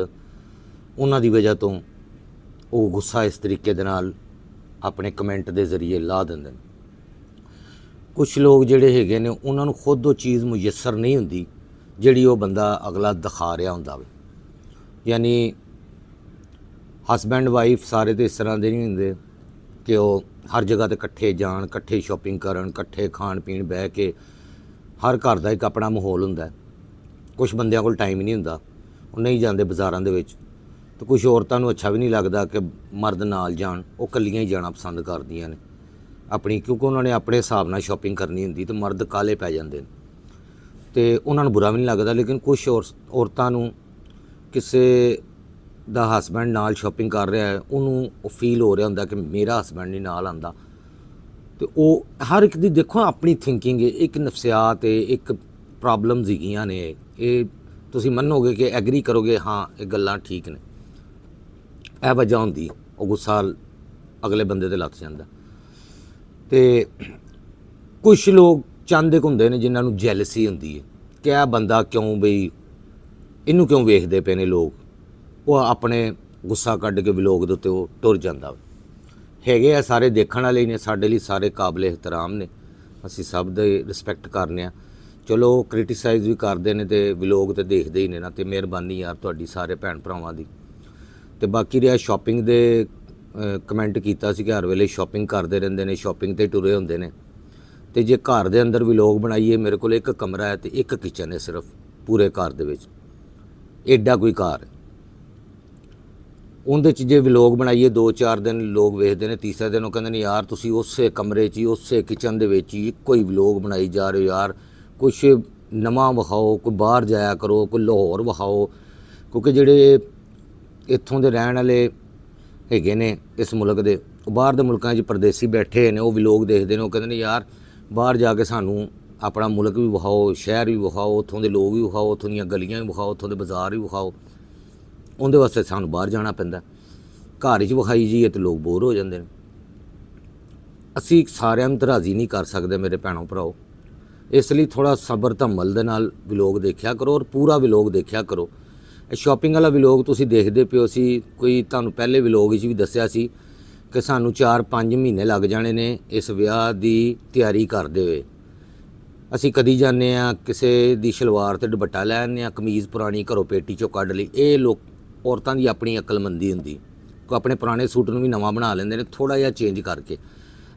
S1: ਉਹਨਾਂ ਦੀ ਵਜ੍ਹਾ ਤੋਂ ਉਹ ਗੁੱਸਾ ਇਸ ਤਰੀਕੇ ਦੇ ਨਾਲ ਆਪਣੇ ਕਮੈਂਟ ਦੇ ਜ਼ਰੀਏ ਲਾ ਦਿੰਦੇ ਨੇ। ਕੁਝ ਲੋਕ ਜਿਹੜੇ ਹੈਗੇ ਨੇ ਉਹਨਾਂ ਨੂੰ ਖੁਦ ਉਹ ਚੀਜ਼ ਮੁਯੱਸਰ ਨਹੀਂ ਹੁੰਦੀ ਜਿਹੜੀ ਉਹ ਬੰਦਾ ਅਗਲਾ ਦਿਖਾ ਰਿਹਾ ਹੁੰਦਾ ਵੇ। ਯਾਨੀ ਹਸਬੈਂਡ ਵਾਈਫ ਸਾਰੇ ਤਾਂ ਇਸ ਤਰ੍ਹਾਂ ਦੇ ਨਹੀਂ ਹੁੰਦੇ ਕਿ ਉਹ ਹਰ ਜਗ੍ਹਾ ਤੇ ਇਕੱਠੇ ਜਾਣ, ਇਕੱਠੇ ਸ਼ਾਪਿੰਗ ਕਰਨ, ਇਕੱਠੇ ਖਾਣ ਪੀਣ ਬਹਿ ਕੇ। ਹਰ ਘਰ ਦਾ ਇੱਕ ਆਪਣਾ ਮਾਹੌਲ ਹੁੰਦਾ। ਕੁਝ ਬੰਦਿਆਂ ਕੋਲ ਟਾਈਮ ਨਹੀਂ ਹੁੰਦਾ, ਉਹ ਨਹੀਂ ਜਾਂਦੇ ਬਾਜ਼ਾਰਾਂ ਦੇ ਵਿੱਚ। ਤੇ ਕੁਝ ਔਰਤਾਂ ਨੂੰ ਅੱਛਾ ਵੀ ਨਹੀਂ ਲੱਗਦਾ ਕਿ ਮਰਦ ਨਾਲ ਜਾਣ, ਉਹ ਇਕੱਲੀਆਂ ਹੀ ਜਾਣਾ ਪਸੰਦ ਕਰਦੀਆਂ ਨੇ ਆਪਣੀ, ਕਿਉਂਕਿ ਉਹਨਾਂ ਨੇ ਆਪਣੇ ਹਿਸਾਬ ਨਾਲ ਸ਼ਾਪਿੰਗ ਕਰਨੀ ਹੁੰਦੀ ਤੇ ਮਰਦ ਕਾਲੇ ਪੈ ਜਾਂਦੇ ਨੇ ਤੇ ਉਹਨਾਂ ਨੂੰ ਬੁਰਾ ਵੀ ਨਹੀਂ ਲੱਗਦਾ। ਲੇਕਿਨ ਕੁਝ ਔਰਤਾਂ ਨੂੰ ਕਿਸੇ ਦਾ ਹਸਬੈਂਡ ਨਾਲ ਸ਼ਾਪਿੰਗ ਕਰ ਰਿਹਾ ਹੈ, ਉਹਨੂੰ ਉਹ ਫੀਲ ਹੋ ਰਿਹਾ ਹੁੰਦਾ ਕਿ ਮੇਰਾ ਹਸਬੈਂਡ ਨਹੀਂ ਨਾਲ ਆਉਂਦਾ। ਤੇ ਉਹ ਹਰ ਇੱਕ ਦੀ ਦੇਖੋ ਆਪਣੀ ਥਿੰਕਿੰਗ ਹੈ, ਇੱਕ ਨਫਸਿਆਤ ਹੈ, ਇੱਕ ਪ੍ਰੋਬਲਮਸ ਹੈਗੀਆਂ ਨੇ। ਇਹ ਤੁਸੀਂ ਮੰਨੋਗੇ ਕਿ ਐਗਰੀ ਕਰੋਗੇ, ਹਾਂ ਇਹ ਗੱਲਾਂ ਠੀਕ ਨੇ। ਇਹ ਵਜ੍ਹਾ ਹੁੰਦੀ, ਉਹ ਗੁੱਸਾ ਅਗਲੇ ਬੰਦੇ 'ਤੇ ਲੱਥ ਜਾਂਦਾ। ਤੇ ਕੁਝ ਲੋਕ ਚੰਦ ਹੁੰਦੇ ਨੇ ਜਿਨ੍ਹਾਂ ਨੂੰ ਜੈਲਸੀ ਹੁੰਦੀ ਹੈ ਕਿ ਇਹ ਬੰਦਾ ਕਿਉਂ, ਬਈ ਇਹਨੂੰ ਕਿਉਂ ਵੇਖਦੇ ਪਏ ਨੇ ਲੋਕ। ਉਹ ਆਪਣੇ ਗੁੱਸਾ ਕੱਢ ਕੇ ਵਲੋਗ ਦੇ ਉੱਤੇ ਉਹ ਟੁਰ ਜਾਂਦਾ। ਹੈਗੇ ਆ ਸਾਰੇ ਦੇਖਣ ਵਾਲੇ ਨੇ, ਸਾਡੇ ਲਈ ਸਾਰੇ ਕਾਬਲੇ ਇਹਤਰਾਮ ਨੇ, ਅਸੀਂ ਸਭ ਦੇ ਰਿਸਪੈਕਟ ਕਰਨੇ ਆ। ਚਲੋ ਕ੍ਰਿਟੀਸਾਈਜ਼ ਵੀ ਕਰਦੇ ਨੇ ਤੇ ਵਲੋਗ ਤੇ ਦੇਖਦੇ ਹੀ ਨੇ ਨਾ, ਤੇ ਮਿਹਰਬਾਨੀ ਯਾਰ ਤੁਹਾਡੀ ਸਾਰੇ ਭੈਣ ਭਰਾਵਾਂ ਦੀ। ਤੇ ਬਾਕੀ ਰਿਹਾ ਸ਼ਾਪਿੰਗ ਦੇ, ਕਮੈਂਟ ਕੀਤਾ ਸੀ ਕਿ ਹਰ ਵੇਲੇ ਸ਼ਾਪਿੰਗ ਕਰਦੇ ਰਹਿੰਦੇ ਨੇ, ਸ਼ਾਪਿੰਗ ਤੇ ਟੁਰੇ ਹੁੰਦੇ ਨੇ। ਤੇ ਜੇ ਘਰ ਦੇ ਅੰਦਰ ਵਲੋਗ ਬਣਾਈਏ, ਮੇਰੇ ਕੋਲ ਇੱਕ ਕਮਰਾ ਹੈ ਤੇ ਇੱਕ ਕਿਚਨ ਹੈ ਸਿਰਫ ਪੂਰੇ ਘਰ ਦੇ ਵਿੱਚ, ਐਡਾ ਕੋਈ ਘਰ ਹੈ। ਉਹਦੇ 'ਚ ਜੇ ਵਲੋਗ ਬਣਾਈਏ 2-4 ਦਿਨ ਲੋਕ ਵੇਖਦੇ ਨੇ, ਤੀਸਰੇ ਦਿਨ ਉਹ ਕਹਿੰਦੇ ਨੇ ਯਾਰ ਤੁਸੀਂ ਉਸੇ ਕਮਰੇ 'ਚ ਹੀ, ਉਸੇ ਕਿਚਨ ਦੇ ਵਿੱਚ ਹੀ ਇੱਕੋ ਹੀ ਵਲੋਗ ਬਣਾਈ ਜਾ ਰਹੇ ਹੋ ਯਾਰ, ਕੁਛ ਨਵਾਂ ਵਿਖਾਓ, ਕੋਈ ਬਾਹਰ ਜਾਇਆ ਕਰੋ, ਕੋਈ ਲਾਹੌਰ ਵਿਖਾਓ। ਕਿਉਂਕਿ ਜਿਹੜੇ ਇੱਥੋਂ ਦੇ ਰਹਿਣ ਵਾਲੇ ਹੈਗੇ ਨੇ ਇਸ ਮੁਲਕ ਦੇ, ਉਹ ਬਾਹਰ ਦੇ ਮੁਲਕਾਂ 'ਚ ਪਰਦੇਸੀ ਬੈਠੇ ਨੇ, ਉਹ ਵਲੋਗ ਦੇਖਦੇ ਨੇ, ਉਹ ਕਹਿੰਦੇ ਨੇ ਯਾਰ ਬਾਹਰ ਜਾ ਕੇ ਸਾਨੂੰ ਆਪਣਾ ਮੁਲਕ ਵੀ ਵਿਖਾਓ, ਸ਼ਹਿਰ ਵੀ ਵਿਖਾਓ, ਉੱਥੋਂ ਦੇ ਲੋਕ ਵੀ ਵਿਖਾਓ, ਉੱਥੋਂ ਦੀਆਂ ਗਲੀਆਂ ਵੀ ਵਿਖਾਓ, ਉੱਥੋਂ ਦੇ ਬਾਜ਼ਾਰ ਵੀ ਵਿਖਾਓ। ਉਹਦੇ ਵਾਸਤੇ ਸਾਨੂੰ ਬਾਹਰ ਜਾਣਾ ਪੈਂਦਾ। ਘਰ 'ਚ ਵਿਖਾਈ ਜਾਈਏ ਤੇ ਲੋਕ ਬੋਰ ਹੋ ਜਾਂਦੇ ਨੇ। ਅਸੀਂ ਸਾਰਿਆਂ ਨੂੰ ਤਾਂ ਰਾਜ਼ੀ ਨਹੀਂ ਕਰ ਸਕਦੇ ਮੇਰੇ ਭੈਣੋ ਭਰਾਓ, ਇਸ ਲਈ ਥੋੜ੍ਹਾ ਸਬਰ ਧੰਮਲ ਦੇ ਨਾਲ ਵਲੋਗ ਦੇਖਿਆ ਕਰੋ ਔਰ ਪੂਰਾ ਵਲੋਗ ਦੇਖਿਆ ਕਰੋ। ਇਹ ਸ਼ਾਪਿੰਗ ਵਾਲਾ ਵਲੋਗ ਤੁਸੀਂ ਦੇਖਦੇ ਪਿਓ ਸੀ, ਕੋਈ ਤੁਹਾਨੂੰ ਪਹਿਲੇ ਵਲੋਗ ਵਿੱਚ ਵੀ ਦੱਸਿਆ ਸੀ ਕਿ ਸਾਨੂੰ 4-5 ਮਹੀਨੇ ਲੱਗ ਜਾਣੇ ਨੇ ਇਸ ਵਿਆਹ ਦੀ ਤਿਆਰੀ ਕਰਦੇ ਹੋਏ। ਅਸੀਂ ਕਦੀ ਜਾਂਦੇ ਹਾਂ ਕਿਸੇ ਦੀ ਸ਼ਲਵਾਰ ਤੇ ਦੁਪੱਟਾ ਲੈ ਆਉਂਦੇ ਹਾਂ, ਕਮੀਜ਼ ਪੁਰਾਣੀ ਘਰੋਂ ਪੇਟੀ 'ਚੋਂ ਕੱਢ ਲਈ। ਇਹ ਲੋਕ ਔਰਤਾਂ ਦੀ ਆਪਣੀ ਅਕਲਮੰਦੀ ਹੁੰਦੀ, ਕੋ ਆਪਣੇ ਪੁਰਾਣੇ ਸੂਟ ਨੂੰ ਵੀ ਨਵਾਂ ਬਣਾ ਲੈਂਦੇ ਨੇ ਥੋੜ੍ਹਾ ਜਿਹਾ ਚੇਂਜ ਕਰਕੇ।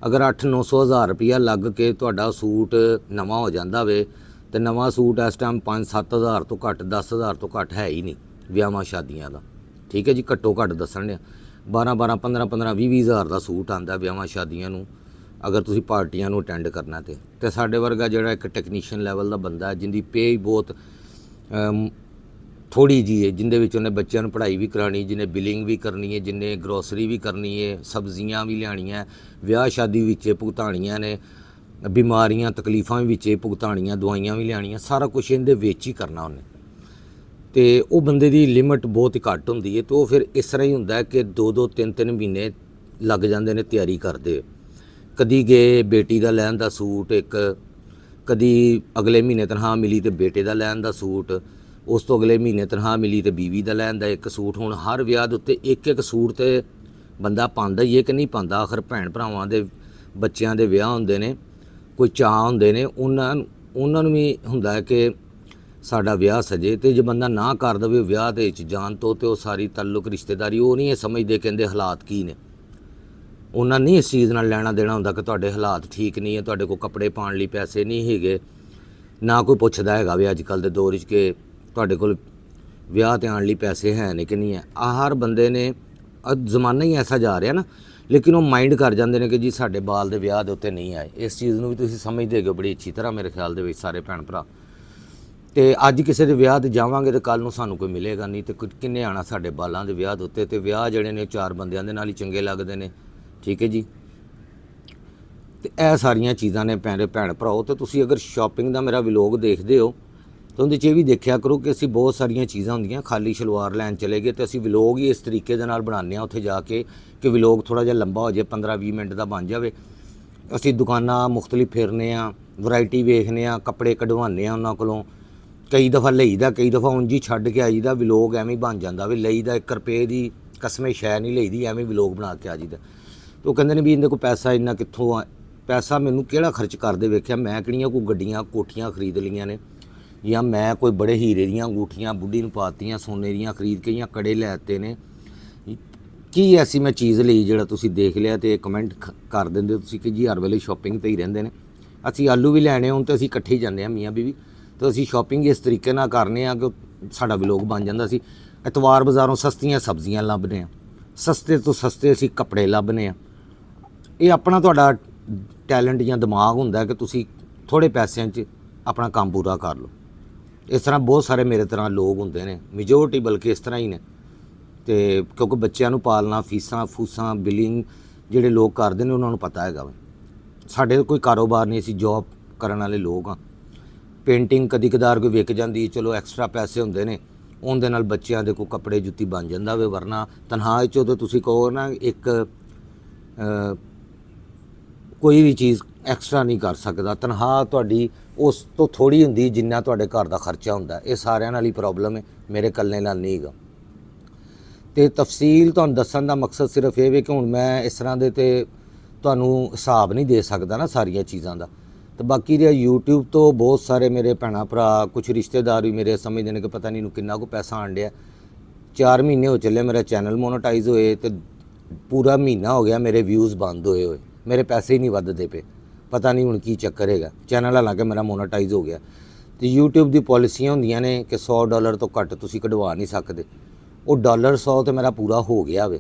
S1: ਅਗਰ 800-900 ਹਜ਼ਾਰ ਰੁਪਈਆ ਲੱਗ ਕੇ ਤੁਹਾਡਾ ਸੂਟ ਨਵਾਂ ਹੋ ਜਾਂਦਾ ਵੇ ਤੇ ਨਵਾਂ ਸੂਟ ਇਸ ਟਾਈਮ 5-7 ਹਜ਼ਾਰ ਤੋਂ ਘੱਟ 10 ਹਜ਼ਾਰ ਤੋਂ ਘੱਟ ਹੈ ਹੀ ਨਹੀਂ ਵਿਆਹਾਂ ਸ਼ਾਦੀਆਂ ਦਾ। ਠੀਕ ਹੈ ਜੀ, ਘੱਟੋ ਘੱਟ ਦੱਸਣ ਡਿਆ 12-12 15-15 20-20 ਹਜ਼ਾਰ ਦਾ ਸੂਟ ਆਉਂਦਾ ਵਿਆਹਾਂ ਸ਼ਾਦੀਆਂ ਨੂੰ ਅਗਰ ਤੁਸੀਂ ਪਾਰਟੀਆਂ ਨੂੰ ਅਟੈਂਡ ਕਰਨਾ ਤੇ ਸਾਡੇ ਵਰਗਾ ਜਿਹੜਾ ਇੱਕ ਟੈਕਨੀਸ਼ੀਅਨ ਲੈਵਲ ਦਾ ਬੰਦਾ ਜਿੰਦੀ ਪੇ ਹੀ ਬਹੁਤ ਥੋੜੀ ਜੀ ਹੈ, ਜਿੰਦੇ ਵਿੱਚ ਉਹਨੇ ਬੱਚਿਆਂ ਨੂੰ ਪੜ੍ਹਾਈ ਵੀ ਕਰਾਣੀ, ਜਿਹਨੇ ਬਿਲਿੰਗ ਵੀ ਕਰਨੀ ਹੈ, ਜਿਹਨੇ ਗਰੋਸਰੀ ਵੀ ਕਰਨੀ ਹੈ, ਸਬਜ਼ੀਆਂ ਵੀ ਲਿਆਣੀਆਂ, ਵਿਆਹ ਸ਼ਾਦੀ ਵਿੱਚ ਭੁਗਤਾਣੀਆਂ ਨੇ, ਬਿਮਾਰੀਆਂ ਤਕਲੀਫਾਂ ਵੀ ਵਿੱਚ ਭੁਗਤਾਣੀਆਂ, ਦਵਾਈਆਂ ਵੀ ਲਿਆਣੀਆਂ, ਸਾਰਾ ਕੁਝ ਇਹਦੇ ਵਿੱਚ ਹੀ ਕਰਨਾ ਉਹਨੇ। ਤੇ ਉਹ ਬੰਦੇ ਦੀ ਲਿਮਟ ਬਹੁਤ ਹੀ ਘੱਟ ਹੁੰਦੀ ਹੈ ਤੇ ਉਹ ਫਿਰ ਇਸ ਤਰ੍ਹਾਂ ਹੀ ਹੁੰਦਾ ਹੈ ਕਿ 2-2 3-3 ਮਹੀਨੇ ਲੱਗ ਜਾਂਦੇ ਨੇ ਤਿਆਰੀ ਕਰਦੇ। ਕਦੀ ਗਏ ਬੇਟੀ ਦਾ ਲੈਣ ਦਾ ਸੂਟ ਇੱਕ, ਕਦੀ ਅਗਲੇ ਮਹੀਨੇ ਤਨਖਾਹ ਮਿਲੀ ਤੇ ਬੇਟੇ ਦਾ ਲੈਣ ਦਾ ਸੂਟ, ਉਸ ਤੋਂ ਅਗਲੇ ਮਹੀਨੇ ਤਨਖਾਹ ਮਿਲੀ ਤੇ ਬੀਵੀ ਦਾ ਲੈਣ ਦਾ ਇੱਕ ਸੂਟ। ਹੁਣ ਹਰ ਵਿਆਹ ਦੇ ਉੱਤੇ ਇੱਕ ਸੂਟ ਤੇ ਬੰਦਾ ਪਾਉਂਦਾ ਹੀ ਹੈ ਕਿ ਨਹੀਂ ਪਾਉਂਦਾ। ਆਖਰ ਭੈਣ ਭਰਾਵਾਂ ਦੇ ਬੱਚਿਆਂ ਦੇ ਵਿਆਹ ਹੁੰਦੇ ਨੇ, ਕੋਈ ਚਾਅ ਹੁੰਦੇ ਨੇ, ਉਹਨਾਂ ਨੂੰ ਵੀ ਹੁੰਦਾ ਹੈ ਕਿ ਸਾਡਾ ਵਿਆਹ ਸਜੇ। ਤੇ ਜੇ ਬੰਦਾ ਨਾ ਕਰ ਦੇਵੇ ਵਿਆਹ ਦੇ ਵਿੱਚ ਜਾਣ ਤੋਂ ਤੇ ਉਹ ਸਾਰੀ ਤਾਲੁਕ ਰਿਸ਼ਤੇਦਾਰੀ ਉਹ ਨਹੀਂ ਇਹ ਸਮਝਦੇ, ਕਹਿੰਦੇ ਹਾਲਾਤ ਕੀ ਨੇ। ਉਹਨਾਂ ਨਹੀਂ ਇਸ ਚੀਜ਼ ਨਾਲ ਲੈਣਾ ਦੇਣਾ ਹੁੰਦਾ ਕਿ ਤੁਹਾਡੇ ਹਾਲਾਤ ਠੀਕ ਨਹੀਂ ਹੈ, ਤੁਹਾਡੇ ਕੋਲ ਕੱਪੜੇ ਪਾਉਣ ਲਈ ਪੈਸੇ ਨਹੀਂ ਹੈਗੇ। ਨਾ ਕੋਈ ਪੁੱਛਦਾ ਹੈਗਾ ਵੀ ਅੱਜ ਕੱਲ੍ਹ ਦੇ ਦੌਰ 'ਚ ਕਿ ਤੁਹਾਡੇ ਕੋਲ ਵਿਆਹ ਤੇ ਆਉਣ ਲਈ ਪੈਸੇ ਹੈ ਨੇ ਕਿ ਨਹੀਂ ਹੈ। ਹਰ ਬੰਦੇ ਨੇ ਜ਼ਮਾਨਾ ਹੀ ਐਸਾ ਜਾ ਰਿਹਾ ਨਾ, ਲੇਕਿਨ ਉਹ ਮਾਈਂਡ ਕਰ ਜਾਂਦੇ ਨੇ ਕਿ ਜੀ ਸਾਡੇ ਬਾਲ ਦੇ ਵਿਆਹ ਦੇ ਉੱਤੇ ਨਹੀਂ ਆਏ। ਇਸ ਚੀਜ਼ ਨੂੰ ਵੀ ਤੁਸੀਂ ਸਮਝਦੇ ਹੋ ਬੜੀ ਅੱਛੀ ਤਰ੍ਹਾਂ ਮੇਰੇ ਖਿਆਲ ਦੇ ਵਿੱਚ ਸਾਰੇ ਭੈਣ ਭਰਾ। ਤੇ ਅੱਜ ਕਿਸੇ ਦੇ ਵਿਆਹ ਤੇ ਜਾਵਾਂਗੇ ਤੇ ਕੱਲ ਨੂੰ ਸਾਨੂੰ ਕੋਈ ਮਿਲੇਗਾ ਨਹੀਂ ਤੇ ਕਿੰਨੇ ਆਣਾ ਸਾਡੇ ਬਾਲਾਂ ਦੇ ਵਿਆਹ ਦੇ ਉੱਤੇ। ਤੇ ਵਿਆਹ ਜਿਹੜੇ ਨੇ 4 ਬੰਦਿਆਂ ਦੇ ਨਾਲ ਹੀ ਚੰਗੇ ਲੱਗਦੇ ਨੇ। ਠੀਕ ਹੈ ਜੀ, ਤੇ ਇਹ ਸਾਰੀਆਂ ਚੀਜ਼ਾਂ ਨੇ ਭੈਣ ਭਰਾਓ। ਤੇ ਤੁਸੀਂ ਅਗਰ ਸ਼ਾਪਿੰਗ ਦਾ ਮੇਰਾ ਵਲੋਗ ਦੇਖਦੇ ਹੋ ਤਾਂ ਉਹਦੇ 'ਚ ਇਹ ਵੀ ਦੇਖਿਆ ਕਰੋ ਕਿ ਅਸੀਂ ਬਹੁਤ ਸਾਰੀਆਂ ਚੀਜ਼ਾਂ ਹੁੰਦੀਆਂ, ਖਾਲੀ ਸ਼ਲਵਾਰ ਲੈਣ ਚਲੇ ਗਏ ਤੇ ਅਸੀਂ ਵਲੋਗ ਹੀ ਇਸ ਤਰੀਕੇ ਦੇ ਨਾਲ ਬਣਾਉਂਦੇ ਹਾਂ ਉੱਥੇ ਜਾ ਕੇ ਕਿ ਵਲੋਗ ਥੋੜ੍ਹਾ ਜਿਹਾ ਲੰਬਾ ਹੋ ਜਾਏ, 15-20 ਮਿੰਟ ਦਾ ਬਣ ਜਾਵੇ। ਅਸੀਂ ਦੁਕਾਨਾਂ ਮੁਖਤਲਿਫ ਫਿਰਨੇ ਆ, ਵੈਰਾਈਟੀ ਵੇਖਦੇ ਆ, ਕੱਪੜੇ ਕਢਵਾਉਂਦੇ ਆ ਉਹਨਾਂ ਕੋਲੋਂ। ਕਈ ਦਫਾ ਲਈਦਾ, ਕਈ ਦਫਾ ਉਂਝ ਹੀ ਛੱਡ ਕੇ ਆਈਦਾ। ਵਲੋਗ ਐਵੇਂ ਬਣ ਜਾਂਦਾ ਵੀ ਲਈਦਾ 1 ਰੁਪਏ ਦੀ ਕਸਮੇ ਸ਼ੈ ਨਹੀਂ ਲਈਦੀ, ਐਵੇਂ ਵਲੋਗ ਬਣਾ ਕੇ ਆ ਜੀਦਾ। ਤੇ ਉਹ ਕਹਿੰਦੇ ਨੇ ਵੀ ਇਹਦੇ ਕੋਲ ਪੈਸਾ ਇੰਨਾ ਕਿੱਥੋਂ ਆ। ਪੈਸਾ ਮੈਨੂੰ ਕਿਹੜਾ ਖਰਚ ਕਰਦੇ ਵੇਖਿਆ ਮੈਂ? ਕਿਹੜੀਆਂ ਕੋਈ ਗੱਡੀਆਂ ਕੋਠੀਆਂ ਖਰੀਦ ਲਈਆਂ ਨੇ, ਜਾਂ ਮੈਂ ਕੋਈ ਬੜੇ ਹੀਰੇ ਦੀਆਂ ਅੰਗੂਠੀਆਂ ਬੁੱਢੀ ਨੂੰ ਪਾਤੀਆਂ, ਸੋਨੇ ਦੀਆਂ ਖਰੀਦ ਕੇ ਜਾਂ ਕੜੇ ਲੈ ਦਿੱਤੇ ਨੇ? ਕੀ ਐਸੀ ਮੈਂ ਚੀਜ਼ ਲਈ ਜਿਹੜਾ ਤੁਸੀਂ ਦੇਖ ਲਿਆ ਤੇ ਕਮੈਂਟ ਕਰ ਦਿੰਦੇ ਹੋ ਤੁਸੀਂ ਕਿ ਜੀ ਹਰ ਵੇਲੇ ਸ਼ਾਪਿੰਗ ਤੇ ਹੀ ਰਹਿੰਦੇ ਨੇ। ਅਸੀਂ ਆਲੂ ਵੀ ਲੈਣੇ ਹੁਣ ਤੇ ਅਸੀਂ ਇਕੱਠੇ ਹੀ ਜਾਂਦੇ ਹਾਂ ਮੀਆਂ ਬੀਵੀ, ਤੇ ਅਸੀਂ ਸ਼ਾਪਿੰਗ ਇਸ ਤਰੀਕੇ ਨਾਲ ਕਰਨੇ ਆ ਕਿ ਸਾਡਾ ਵਲੋਗ ਬਣ ਜਾਂਦਾ। ਅਸੀਂ ਐਤਵਾਰ ਬਾਜ਼ਾਰੋਂ ਸਸਤੀਆਂ ਸਬਜ਼ੀਆਂ ਲੱਭਦੇ ਹਾਂ, ਸਸਤੇ ਤੋਂ ਸਸਤੇ ਅਸੀਂ ਕੱਪੜੇ ਲੱਭਦੇ ਹਾਂ। ਇਹ ਆਪਣਾ ਤੁਹਾਡਾ ਟੈਲੈਂਟ ਜਾਂ ਦਿਮਾਗ ਹੁੰਦਾ ਕਿ ਤੁਸੀਂ ਥੋੜ੍ਹੇ ਪੈਸਿਆਂ 'ਚ ਆਪਣਾ ਕੰਮ ਪੂਰਾ ਕਰ ਲਓ। ਇਸ ਤਰ੍ਹਾਂ ਬਹੁਤ ਸਾਰੇ ਮੇਰੇ ਤਰ੍ਹਾਂ ਲੋਕ ਹੁੰਦੇ ਨੇ, ਮੈਜੋਰਟੀ ਬਲਕਿ ਇਸ ਤਰ੍ਹਾਂ ਹੀ ਨੇ। ਤੇ ਕਿਉਂਕਿ ਬੱਚਿਆਂ ਨੂੰ ਪਾਲਣਾ, ਫੀਸਾਂ ਫੂਸਾਂ ਬਿਲਿੰਗ ਜਿਹੜੇ ਲੋਕ ਕਰਦੇ ਨੇ ਉਹਨਾਂ ਨੂੰ ਪਤਾ ਹੈਗਾ ਵਾ। ਸਾਡੇ ਕੋਈ ਕਾਰੋਬਾਰ ਨਹੀਂ, ਅਸੀਂ ਜੋਬ ਕਰਨ ਵਾਲੇ ਲੋਕ ਹਾਂ। ਪੇਂਟਿੰਗ ਕਦੀ ਕਦਾਰ ਕੋਈ ਵਿਕ ਜਾਂਦੀ, ਚਲੋ ਐਕਸਟਰਾ ਪੈਸੇ ਹੁੰਦੇ ਨੇ, ਉਹਦੇ ਨਾਲ ਬੱਚਿਆਂ ਦੇ ਕੋਈ ਕੱਪੜੇ ਜੁੱਤੀ ਬਣ ਜਾਂਦਾ ਵੇ। ਵਰਨਾ ਤਨਖਾਹ 'ਚੋਂ ਤਾਂ ਤੁਸੀਂ ਕਹੋ ਨਾ ਇੱਕ ਕੋਈ ਵੀ ਚੀਜ਼ ਐਕਸਟਰਾ ਨਹੀਂ ਕਰ ਸਕਦਾ। ਤਨਖਾਹ ਤੁਹਾਡੀ ਉਸ ਤੋਂ ਥੋੜ੍ਹੀ ਹੁੰਦੀ ਜਿੰਨਾ ਤੁਹਾਡੇ ਘਰ ਦਾ ਖਰਚਾ ਹੁੰਦਾ। ਇਹ ਸਾਰਿਆਂ ਨਾਲ ਹੀ ਪ੍ਰੋਬਲਮ ਹੈ, ਮੇਰੇ ਇਕੱਲੇ ਨਾਲ ਨਹੀਂ ਹੈਗਾ। ਤੇ ਤਫਸੀਲ ਤੁਹਾਨੂੰ ਦੱਸਣ ਦਾ ਮਕਸਦ ਸਿਰਫ ਇਹ ਵੇ ਕਿ ਹੁਣ ਮੈਂ ਇਸ ਤਰ੍ਹਾਂ ਦੇ ਤੇ ਤੁਹਾਨੂੰ ਹਿਸਾਬ ਨਹੀਂ ਦੇ ਸਕਦਾ ਨਾ ਸਾਰੀਆਂ ਚੀਜ਼ਾਂ ਦਾ। ਤੇ ਬਾਕੀ ਰਿਹਾ YouTube ਤੋਂ ਬਹੁਤ ਸਾਰੇ ਮੇਰੇ ਭੈਣਾਂ ਭਰਾ, ਕੁਝ ਰਿਸ਼ਤੇਦਾਰ ਵੀ ਮੇਰੇ ਸਮਝਦੇ ਨੇ ਕਿ ਪਤਾ ਨਹੀਂ ਇਹਨੂੰ ਕਿੰਨਾ ਕੁ ਪੈਸਾ ਆਣ ਡਿਆ। 4 ਮਹੀਨੇ ਹੋ ਚੱਲੇ ਮੇਰਾ ਚੈਨਲ ਮੋਨੋਟਾਈਜ਼ ਹੋਏ ਤੇ ਪੂਰਾ ਮਹੀਨਾ ਹੋ ਗਿਆ ਮੇਰੇ ਵਿਊਜ਼ ਬੰਦ ਹੋਏ, ਮੇਰੇ ਪੈਸੇ ਹੀ ਨਹੀਂ ਵੱਧਦੇ ਪਏ। ਪਤਾ ਨਹੀਂ ਹੁਣ ਕੀ ਚੱਕਰ ਹੈਗਾ। ਚੈਨਲ ਹਾਲਾਂਕਿ ਮੇਰਾ ਮੋਨੋਟਾਈਜ਼ ਹੋ ਗਿਆ। ਤੇ YouTube ਦੀ ਪਾਲਿਸੀਆਂ ਹੁੰਦੀਆਂ ਨੇ ਕਿ $100 ਤੋਂ ਘੱਟ ਤੁਸੀਂ ਕਢਵਾ ਨਹੀਂ ਸਕਦੇ। ਉਹ $100 ਤੇ ਮੇਰਾ ਪੂਰਾ ਹੋ ਗਿਆ ਵੇ,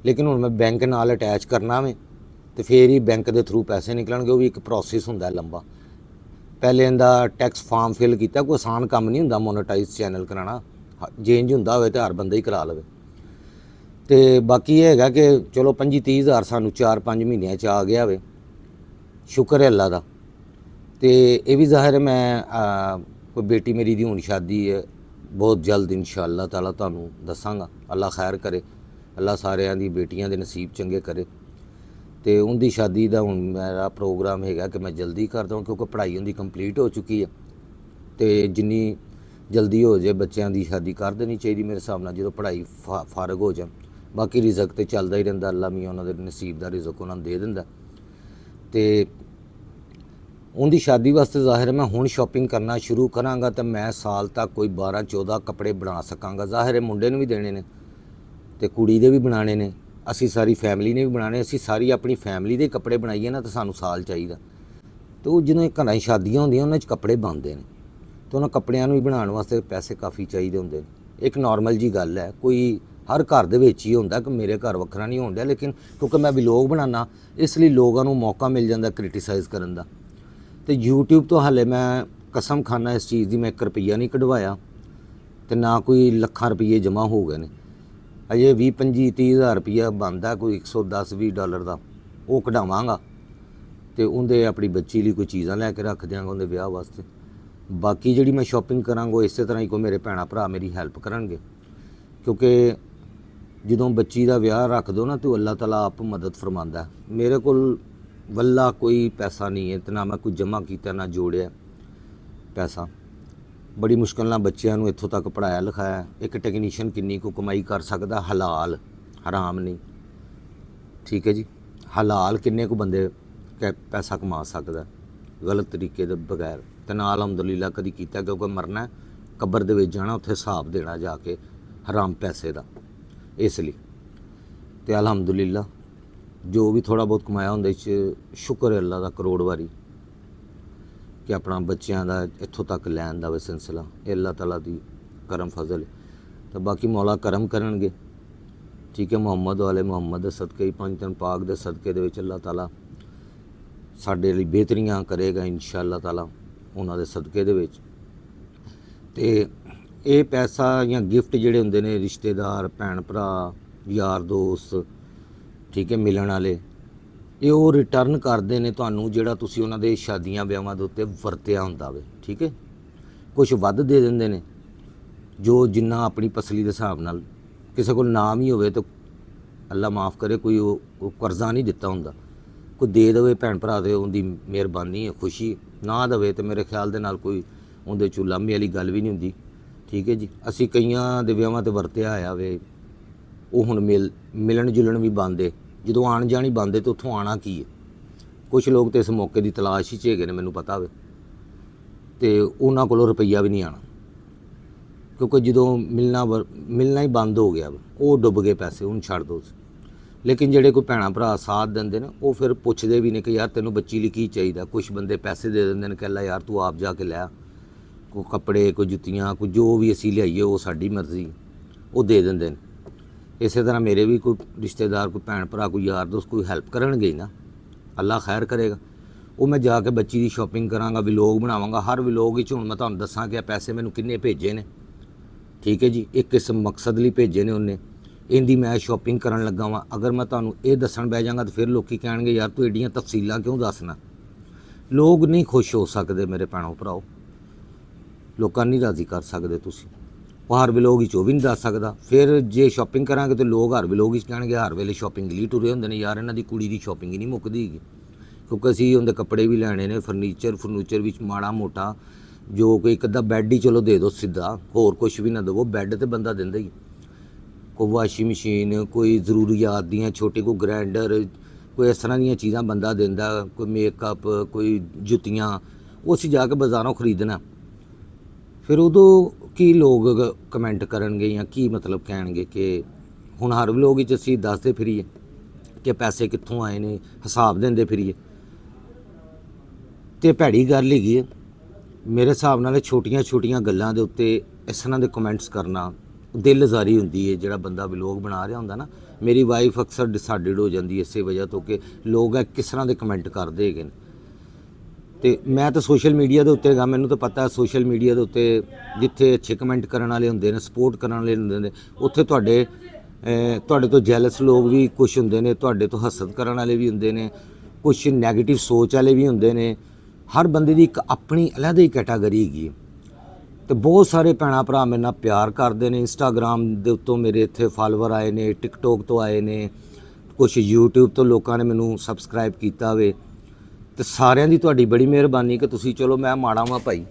S1: ਲੇਕਿਨ ਹੁਣ ਮੈਂ ਬੈਂਕ ਨਾਲ ਅਟੈਚ ਕਰਨਾ ਵੇ ਤੇ ਫਿਰ ਹੀ ਬੈਂਕ ਦੇ ਥਰੂ ਪੈਸੇ ਨਿਕਲਣਗੇ। ਉਹ ਵੀ ਇੱਕ ਪ੍ਰੋਸੈਸ ਹੁੰਦਾ ਲੰਬਾ। ਪਹਿਲੇ ਇਹਦਾ ਟੈਕਸ ਫਾਰਮ ਫਿਲ ਕੀਤਾ, ਕੋਈ ਆਸਾਨ ਕੰਮ ਨਹੀਂ ਹੁੰਦਾ ਮੋਨੋਟਾਈਜ਼ ਚੈਨਲ ਕਰਾਉਣਾ। ਜੇ ਇੰਝ ਹੁੰਦਾ ਹੋਵੇ ਤਾਂ ਹਰ ਬੰਦਾ ਹੀ ਕਰਾ ਲਵੇ। ਤੇ ਬਾਕੀ ਇਹ ਹੈਗਾ ਕਿ ਚਲੋ 25-30 ਹਜ਼ਾਰ ਸਾਨੂੰ 4-5 ਮਹੀਨਿਆਂ 'ਚ ਆ ਗਿਆ ਵੇ, ਸ਼ੁਕਰ ਹੈ ਅੱਲਾ ਦਾ। ਤੇ ਇਹ ਵੀ ਜ਼ਾਹਿਰ ਹੈ ਮੈਂ ਕੋਈ ਬੇਟੀ ਮੇਰੀ ਦੀ ਹੁਣ ਸ਼ਾਦੀ ਹੈ ਬਹੁਤ ਜਲਦ ਇੰਸ਼ਾਅੱਲਾ ਤਾਲਾ ਤੁਹਾਨੂੰ ਦੱਸਾਂਗਾ। ਅੱਲਾ ਖੈਰ ਕਰੇ, ਅੱਲਾ ਸਾਰਿਆਂ ਦੀ ਬੇਟੀਆਂ ਦੇ ਨਸੀਬ ਚੰਗੇ ਕਰੇ। ਤੇ ਉਹਦੀ ਸ਼ਾਦੀ ਦਾ ਹੁਣ ਮੇਰਾ ਪ੍ਰੋਗਰਾਮ ਹੈਗਾ ਕਿ ਮੈਂ ਜਲਦੀ ਕਰ ਦਵਾਂ ਕਿਉਂਕਿ ਪੜ੍ਹਾਈ ਉਹਦੀ ਕੰਪਲੀਟ ਹੋ ਚੁੱਕੀ ਹੈ। ਤੇ ਜਿੰਨੀ ਜਲਦੀ ਹੋ ਜਾਏ ਬੱਚਿਆਂ ਦੀ ਸ਼ਾਦੀ ਕਰ ਦੇਣੀ ਚਾਹੀਦੀ ਮੇਰੇ ਹਿਸਾਬ ਨਾਲ, ਜਦੋਂ ਪੜ੍ਹਾਈ ਫਾਰਗ ਹੋ ਜਾਣ। ਬਾਕੀ ਰਿਜ਼ਕ ਤੇ ਚੱਲਦਾ ਹੀ ਰਹਿੰਦਾ, ਅੱਲਾ ਮੀਆਂ ਉਹਨਾਂ ਦੇ ਨਸੀਬ ਦਾ ਰਿਜ਼ਕ ਉਹਨਾਂ ਨੂੰ ਦੇ ਦਿੰਦਾ। ਤੇ ਉਹਦੀ ਸ਼ਾਦੀ ਵਾਸਤੇ ਜ਼ਾਹਿਰ ਹੈ ਮੈਂ ਹੁਣ ਸ਼ਾਪਿੰਗ ਕਰਨਾ ਸ਼ੁਰੂ ਕਰਾਂਗਾ ਤਾਂ ਮੈਂ ਸਾਲ ਤੱਕ ਕੋਈ 12-14 ਕੱਪੜੇ ਬਣਾ ਸਕਾਂਗਾ। ਜ਼ਾਹਿਰ ਹੈ ਮੁੰਡੇ ਨੂੰ ਵੀ ਦੇਣੇ ਨੇ ਤੇ ਕੁੜੀ ਦੇ ਵੀ ਬਣਾਉਣੇ ਨੇ, ਅਸੀਂ ਸਾਰੀ ਫੈਮਿਲੀ ਨੇ ਵੀ ਬਣਾਉਣੇ। ਅਸੀਂ ਸਾਰੀ ਆਪਣੀ ਫੈਮਿਲੀ ਦੇ ਕੱਪੜੇ ਬਣਾਈਏ ਨਾ ਤਾਂ ਸਾਨੂੰ ਸਾਲ ਚਾਹੀਦਾ। ਤੇ ਉਹ ਜਦੋਂ ਘਰਾਂ 'ਚ ਸ਼ਾਦੀਆਂ ਹੁੰਦੀਆਂ ਉਹਨਾਂ 'ਚ ਕੱਪੜੇ ਬਣਦੇ ਨੇ, ਤੇ ਉਹਨਾਂ ਕੱਪੜਿਆਂ ਨੂੰ ਵੀ ਬਣਾਉਣ ਵਾਸਤੇ ਪੈਸੇ ਕਾਫੀ ਚਾਹੀਦੇ ਹੁੰਦੇ ਨੇ। ਇੱਕ ਨਾਰਮਲ ਜੀ ਗੱਲ ਹੈ, ਕੋਈ ਹਰ ਘਰ ਦੇ ਵਿੱਚ ਹੀ ਹੁੰਦਾ ਕਿ ਮੇਰੇ ਘਰ ਵੱਖਰਾ ਨਹੀਂ ਹੋਣ ਡਿਆ, ਲੇਕਿਨ ਕਿਉਂਕਿ ਮੈਂ ਵਲੋਗ ਬਣਾਉਣਾ ਇਸ ਲਈ ਲੋਕਾਂ ਨੂੰ ਮੌਕਾ ਮਿਲ ਜਾਂਦਾ ਕ੍ਰਿਟੀਸਾਈਜ਼ ਕਰਨ ਦਾ। ਤੇ YouTube ਤੋਂ ਹਾਲੇ ਮੈਂ ਕਸਮ ਖਾਨਾ ਇਸ ਚੀਜ਼ ਦੀ, ਮੈਂ 1 ਰੁਪਈਆ ਨਹੀਂ ਕਢਵਾਇਆ ਤੇ ਨਾ ਕੋਈ ਲੱਖਾਂ ਰੁਪਈਏ ਜਮ੍ਹਾਂ ਹੋ ਗਏ ਨੇ। ਅਜੇ 20 25 30 ਹਜ਼ਾਰ ਰੁਪਈਆ ਬਣਦਾ ਕੋਈ 110 20 ਡਾਲਰ ਦਾ, ਉਹ ਕਢਾਵਾਂਗਾ ਤੇ ਉਹਦੇ ਆਪਣੀ ਬੱਚੀ ਲਈ ਕੋਈ ਚੀਜ਼ਾਂ ਲੈ ਕੇ ਰੱਖ ਦਿਆਂਗਾ ਉਹਦੇ ਵਿਆਹ ਵਾਸਤੇ। ਬਾਕੀ ਜਿਹੜੀ ਮੈਂ ਸ਼ਾਪਿੰਗ ਕਰਾਂਗਾ ਇਸੇ ਤਰ੍ਹਾਂ ਹੀ ਕੋਈ ਮੇਰੇ ਭੈਣਾਂ ਭਰਾ ਮੇਰੀ ਹੈਲਪ ਕਰਨਗੇ, ਕਿਉਂਕਿ ਜਦੋਂ ਬੱਚੀ ਦਾ ਵਿਆਹ ਰੱਖ ਦੋ ਨਾ ਤੇ ਅੱਲਾਹ ਤਾਲਾ ਆਪ ਮਦਦ ਫਰਮਾਉਂਦਾ। ਮੇਰੇ ਕੋਲ ਵੱਲਾ ਕੋਈ ਪੈਸਾ ਨਹੀਂ ਹੈ ਤੇ ਨਾ ਮੈਂ ਕੋਈ ਜਮ੍ਹਾਂ ਕੀਤਾ ਨਾ ਜੋੜਿਆ ਪੈਸਾ। ਬੜੀ ਮੁਸ਼ਕਿਲ ਨਾਲ ਬੱਚਿਆਂ ਨੂੰ ਇੱਥੋਂ ਤੱਕ ਪੜ੍ਹਾਇਆ ਲਿਖਾਇਆ। ਇੱਕ ਟੈਕਨੀਸ਼ੀਅਨ ਕਿੰਨੀ ਕੁ ਕਮਾਈ ਕਰ ਸਕਦਾ, ਹਲਾਲ, ਹਰਾਮ ਨਹੀਂ, ਠੀਕ ਹੈ ਜੀ। ਹਲਾਲ ਕਿੰਨੇ ਕੁ ਬੰਦੇ ਪੈਸਾ ਕਮਾ ਸਕਦਾ ਗਲਤ ਤਰੀਕੇ ਦੇ ਬਗੈਰ। ਤੇ ਨਾ ਅਲਹਮਦੁਲਿਲਾ ਕਦੀ ਕੀਤਾ, ਕਿਉਂਕਿ ਮਰਨਾ ਕਬਰ ਦੇ ਵਿੱਚ ਜਾਣਾ, ਉੱਥੇ ਹਿਸਾਬ ਦੇਣਾ ਜਾ ਕੇ ਹਰਾਮ ਪੈਸੇ ਦਾ। ਇਸ ਲਈ ਤੇ ਅਲਹਮਦੁਲਿਲਾ ਜੋ ਵੀ ਥੋੜ੍ਹਾ ਬਹੁਤ ਕਮਾਇਆ ਉਹਦੇ 'ਚ ਸ਼ੁਕਰ ਹੈ ਅੱਲਾ ਦਾ ਕਰੋੜ ਵਾਰੀ ਕਿ ਆਪਣਾ ਬੱਚਿਆਂ ਦਾ ਇੱਥੋਂ ਤੱਕ ਲੈਣ ਦਾ ਵੇ ਸਿਲਸਿਲਾ। ਇਹ ਅੱਲਾਹ ਤਾਲਾ ਦੀ ਕਰਮ ਫਜ਼ਲ। ਤਾਂ ਬਾਕੀ ਮੌਲਾ ਕਰਮ ਕਰਨਗੇ, ਠੀਕ ਹੈ। ਮੁਹੰਮਦ ਵਾਲੇ ਮੁਹੰਮਦ ਦੇ ਸਦਕੇ ਹੀ, 5 ਦਿਨ ਪਾਕ ਦੇ ਸਦਕੇ ਦੇ ਵਿੱਚ ਅੱਲਾਹ ਤਾਲਾ ਸਾਡੇ ਲਈ ਬਿਹਤਰੀਆਂ ਕਰੇਗਾ ਇੰਸ਼ਾ ਅੱਲਾਹ ਤਾਲਾ ਉਹਨਾਂ ਦੇ ਸਦਕੇ ਦੇ ਵਿੱਚ। ਤੇ ਇਹ ਪੈਸਾ ਜਾਂ ਗਿਫਟ ਜਿਹੜੇ ਹੁੰਦੇ ਨੇ ਰਿਸ਼ਤੇਦਾਰ, ਭੈਣ ਭਰਾ, ਯਾਰ ਦੋਸਤ, ਠੀਕ ਹੈ, ਮਿਲਣ ਵਾਲੇ, ਇਹ ਉਹ ਰਿਟਰਨ ਕਰਦੇ ਨੇ ਤੁਹਾਨੂੰ ਜਿਹੜਾ ਤੁਸੀਂ ਉਹਨਾਂ ਦੇ ਸ਼ਾਦੀਆਂ ਵਿਆਹਾਂ ਦੇ ਉੱਤੇ ਵਰਤਿਆ ਹੁੰਦਾ ਵੇ, ਠੀਕ ਹੈ। ਕੁਛ ਵੱਧ ਦੇ ਦਿੰਦੇ ਨੇ ਜੋ ਜਿੰਨਾ ਆਪਣੀ ਪਸਲੀ ਦੇ ਹਿਸਾਬ ਨਾਲ। ਕਿਸੇ ਕੋਲ ਨਾਮ ਹੀ ਹੋਵੇ ਤਾਂ ਅੱਲਾ ਮਾफ़ ਕਰੇ ਕੋਈ ਉਹ ਕਰਜ਼ਾ ਨਹੀਂ ਦਿੱਤਾ ਹੁੰਦਾ, ਕੋਈ ਦੇ ਦੇਵੇ ਭੈਣ ਭਰਾ ਦੇ ਉਹਦੀ ਮਿਹਰਬਾਨੀ ਹੈ, ਖੁਸ਼ੀ। ਨਾ ਦੇਵੇ ਤਾਂ ਮੇਰੇ ਖਿਆਲ ਦੇ ਨਾਲ ਕੋਈ ਉਹਦੇ 'ਚੋਂ ਲਾਮੇ ਵਾਲੀ ਗੱਲ ਵੀ ਨਹੀਂ ਹੁੰਦੀ, ਠੀਕ ਹੈ ਜੀ। ਅਸੀਂ ਕਈਆਂ ਦੇ ਵਿਆਹਾਂ 'ਤੇ ਵਰਤਿਆ ਆਇਆ ਵੇ, ਉਹ ਹੁਣ ਮਿਲਣ ਜੁਲਣ ਵੀ ਬੰਦ ਹੈ। ਜਦੋਂ ਆਣ ਜਾਣ ਹੀ ਬੰਦ ਹੈ ਤਾਂ ਉੱਥੋਂ ਆਉਣਾ ਕੀ ਹੈ। ਕੁਛ ਲੋਕ ਤਾਂ ਇਸ ਮੌਕੇ ਦੀ ਤਲਾਸ਼ ਹੀ 'ਚ ਹੈਗੇ ਨੇ, ਮੈਨੂੰ ਪਤਾ ਹੋਵੇ, ਤੇ ਉਹਨਾਂ ਕੋਲੋਂ ਰੁਪਈਆ ਵੀ ਨਹੀਂ ਆਉਣਾ, ਕਿਉਂਕਿ ਜਦੋਂ ਮਿਲਣਾ ਹੀ ਬੰਦ ਹੋ ਗਿਆ, ਉਹ ਡੁੱਬ ਗਏ ਪੈਸੇ, ਹੁਣ ਛੱਡ ਦਿਓ। ਲੇਕਿਨ ਜਿਹੜੇ ਕੋਈ ਭੈਣਾਂ ਭਰਾ ਸਾਥ ਦਿੰਦੇ ਨੇ ਉਹ ਫਿਰ ਪੁੱਛਦੇ ਵੀ ਨੇ ਕਿ ਯਾਰ ਤੈਨੂੰ ਬੱਚੀ ਲਈ ਕੀ ਚਾਹੀਦਾ। ਕੁਛ ਬੰਦੇ ਪੈਸੇ ਦੇ ਦਿੰਦੇ ਨੇ ਕਿ ਅੱਲਾ ਯਾਰ ਤੂੰ ਆਪ ਜਾ ਕੇ ਲੈ, ਕੋਈ ਕੱਪੜੇ, ਕੋਈ ਜੁੱਤੀਆਂ, ਕੋਈ ਜੋ ਵੀ ਅਸੀਂ ਲਿਆਈਏ ਉਹ ਸਾਡੀ ਮਰਜ਼ੀ, ਉਹ ਦੇ ਦਿੰਦੇ ਨੇ। ਇਸੇ ਤਰ੍ਹਾਂ ਮੇਰੇ ਵੀ ਕੋਈ ਰਿਸ਼ਤੇਦਾਰ, ਕੋਈ ਭੈਣ ਭਰਾ, ਕੋਈ ਯਾਰ ਦੋਸਤ ਕੋਈ ਹੈਲਪ ਕਰਨਗੇ ਨਾ, ਅੱਲਾ ਖੈਰ ਕਰੇਗਾ। ਉਹ ਮੈਂ ਜਾ ਕੇ ਬੱਚੀ ਦੀ ਸ਼ਾਪਿੰਗ ਕਰਾਂਗਾ, ਵਲੋਗ ਬਣਾਵਾਂਗਾ। ਹਰ ਵਲੋਗ ਵਿੱਚ ਹੁਣ ਮੈਂ ਤੁਹਾਨੂੰ ਦੱਸਾਂ ਕਿ ਪੈਸੇ ਮੈਨੂੰ ਕਿੰਨੇ ਭੇਜੇ ਨੇ, ਠੀਕ ਹੈ ਜੀ। ਇੱਕ ਇਸ ਮਕਸਦ ਲਈ ਭੇਜੇ ਨੇ ਉਹਨੇ, ਇਹਦੀ ਮੈਂ ਸ਼ਾਪਿੰਗ ਕਰਨ ਲੱਗਾ ਵਾਂ। ਅਗਰ ਮੈਂ ਤੁਹਾਨੂੰ ਇਹ ਦੱਸਣ ਬਹਿ ਜਾਵਾਂਗਾ ਤਾਂ ਫਿਰ ਲੋਕੀ ਕਹਿਣਗੇ ਯਾਰ ਤੂੰ ਐਡੀਆਂ ਤਫਸੀਲਾਂ ਕਿਉਂ ਦੱਸਣਾ। ਲੋਕ ਨਹੀਂ ਖੁਸ਼ ਹੋ ਸਕਦੇ ਮੇਰੇ ਭੈਣੋ ਭਰਾਓ, ਲੋਕਾਂ ਨਹੀਂ ਰਾਜ਼ੀ ਕਰ ਸਕਦੇ ਤੁਸੀਂ। ਉਹ ਹਰ ਵਲੋਗ ਵਿੱਚ ਉਹ ਵੀ ਨਹੀਂ ਦੱਸ ਸਕਦਾ। ਫਿਰ ਜੇ ਸ਼ਾਪਿੰਗ ਕਰਾਂਗੇ ਤਾਂ ਲੋਕ ਹਰ ਵਲੋਗ ਵਿੱਚ ਕਹਿਣਗੇ ਹਰ ਵੇਲੇ ਸ਼ਾਪਿੰਗ ਲਈ ਟੁਰੇ ਹੁੰਦੇ ਨੇ, ਯਾਰ ਇਹਨਾਂ ਦੀ ਕੁੜੀ ਦੀ ਸ਼ਾਪਿੰਗ ਹੀ ਨਹੀਂ ਮੁੱਕਦੀ ਹੈਗੀ। ਕਿਉਂਕਿ ਅਸੀਂ ਉਹਦੇ ਕੱਪੜੇ ਵੀ ਲੈਣੇ ਨੇ, ਫਰਨੀਚਰ ਵਿੱਚ ਮਾੜਾ ਮੋਟਾ ਜੋ ਕੋਈ ਇੱਕ ਅੱਧਾ ਬੈੱਡ ਹੀ ਚਲੋ ਦੇ ਦਿਓ ਸਿੱਧਾ, ਹੋਰ ਕੁਛ ਵੀ ਨਾ ਦੇਵੋ। ਬੈੱਡ ਤੇ ਬੰਦਾ ਦਿੰਦਾ ਹੀ, ਕੋਈ ਵਾਸ਼ਿੰਗ ਮਸ਼ੀਨ, ਕੋਈ ਜ਼ਰੂਰੀਆਤ ਦੀਆਂ ਛੋਟੀ, ਕੋਈ ਗ੍ਰਾਈਂਡਰ, ਕੋਈ ਇਸ ਤਰ੍ਹਾਂ ਦੀਆਂ ਚੀਜ਼ਾਂ ਬੰਦਾ ਦਿੰਦਾ, ਕੋਈ ਮੇਕਅਪ, ਕੋਈ ਜੁੱਤੀਆਂ, ਉਹ ਅਸੀਂ ਜਾ ਕੇ ਬਾਜ਼ਾਰੋਂ ਖਰੀਦਣਾ। ਫਿਰ ਉਦੋਂ ਕੀ ਲੋਕ ਕਮੈਂਟ ਕਰਨਗੇ ਜਾਂ ਕੀ ਮਤਲਬ ਕਹਿਣਗੇ ਕਿ ਹੁਣ ਹਰ ਵਲੋਗ ਵਿੱਚ ਅਸੀਂ ਦੱਸਦੇ ਫਿਰੀਏ ਕਿ ਪੈਸੇ ਕਿੱਥੋਂ ਆਏ ਨੇ, ਹਿਸਾਬ ਦਿੰਦੇ ਫਿਰੀਏ। ਤੇ ਭੈੜੀ ਗੱਲ ਹੈਗੀ ਹੈ ਮੇਰੇ ਹਿਸਾਬ ਨਾਲ। ਛੋਟੀਆਂ ਛੋਟੀਆਂ ਗੱਲਾਂ ਦੇ ਉੱਤੇ ਇਸ ਤਰ੍ਹਾਂ ਦੇ ਕਮੈਂਟਸ ਕਰਨਾ ਦਿਲ ਅਜ਼ਾਰੀ ਹੁੰਦੀ ਹੈ। ਜਿਹੜਾ ਬੰਦਾ ਵਲੋਗ ਬਣਾ ਰਿਹਾ ਹੁੰਦਾ ਨਾ, ਮੇਰੀ ਵਾਈਫ ਅਕਸਰ ਡਿਸਾਈਡਡ ਹੋ ਜਾਂਦੀ ਹੈ ਇਸੇ ਵਜ੍ਹਾ ਤੋਂ ਕਿ ਲੋਕ ਕਿਸ ਤਰ੍ਹਾਂ ਦੇ ਕਮੈਂਟ ਕਰਦੇ ਹੈਗੇ ਨੇ। ਤੇ ਮੈਂ ਤਾਂ ਸੋਸ਼ਲ ਮੀਡੀਆ ਦੇ ਉੱਤੇ ਹੈਗਾ, ਮੈਨੂੰ ਤਾਂ ਪਤਾ ਸੋਸ਼ਲ ਮੀਡੀਆ ਦੇ ਉੱਤੇ ਜਿੱਥੇ ਅੱਛੇ ਕਮੈਂਟ ਕਰਨ ਵਾਲੇ ਹੁੰਦੇ ਨੇ, ਸਪੋਰਟ ਕਰਨ ਵਾਲੇ ਹੁੰਦੇ ਨੇ, ਉੱਥੇ ਤੁਹਾਡੇ ਤੋਂ ਜੈਲਸ ਲੋਕ ਵੀ ਕੁਛ ਹੁੰਦੇ ਨੇ, ਤੁਹਾਡੇ ਤੋਂ ਹਸਦ ਕਰਨ ਵਾਲੇ ਵੀ ਹੁੰਦੇ ਨੇ, ਕੁਛ ਨੈਗੇਟਿਵ ਸੋਚ ਵਾਲੇ ਵੀ ਹੁੰਦੇ ਨੇ। ਹਰ ਬੰਦੇ ਦੀ ਇੱਕ ਆਪਣੀ ਅਲੱਗ ਹੀ ਕੈਟਾਗਰੀ ਹੈਗੀ ਹੈ। ਤੇ ਬਹੁਤ ਸਾਰੇ ਭੈਣਾਂ ਭਰਾ ਮੇਰੇ ਨਾਲ ਪਿਆਰ ਕਰਦੇ ਨੇ। ਇੰਸਟਾਗ੍ਰਾਮ ਦੇ ਉੱਤੋਂ ਮੇਰੇ ਇੱਥੇ ਫਾਲੋਵਰ ਆਏ ਨੇ, ਟਿਕਟੋਕ ਤੋਂ ਆਏ ਨੇ, ਕੁਛ YouTube ਤੋਂ ਲੋਕਾਂ ਨੇ ਮੈਨੂੰ ਸਬਸਕ੍ਰਾਈਬ ਕੀਤਾ ਵੇ। ਤੇ ਸਾਰਿਆਂ ਦੀ ਤੁਹਾਡੀ ਬੜੀ ਮਿਹਰਬਾਨੀ ਕਿ ਤੁਸੀਂ, ਚਲੋ ਮੈਂ ਮਾੜਾ ਵਾਂ ਭਾਈ,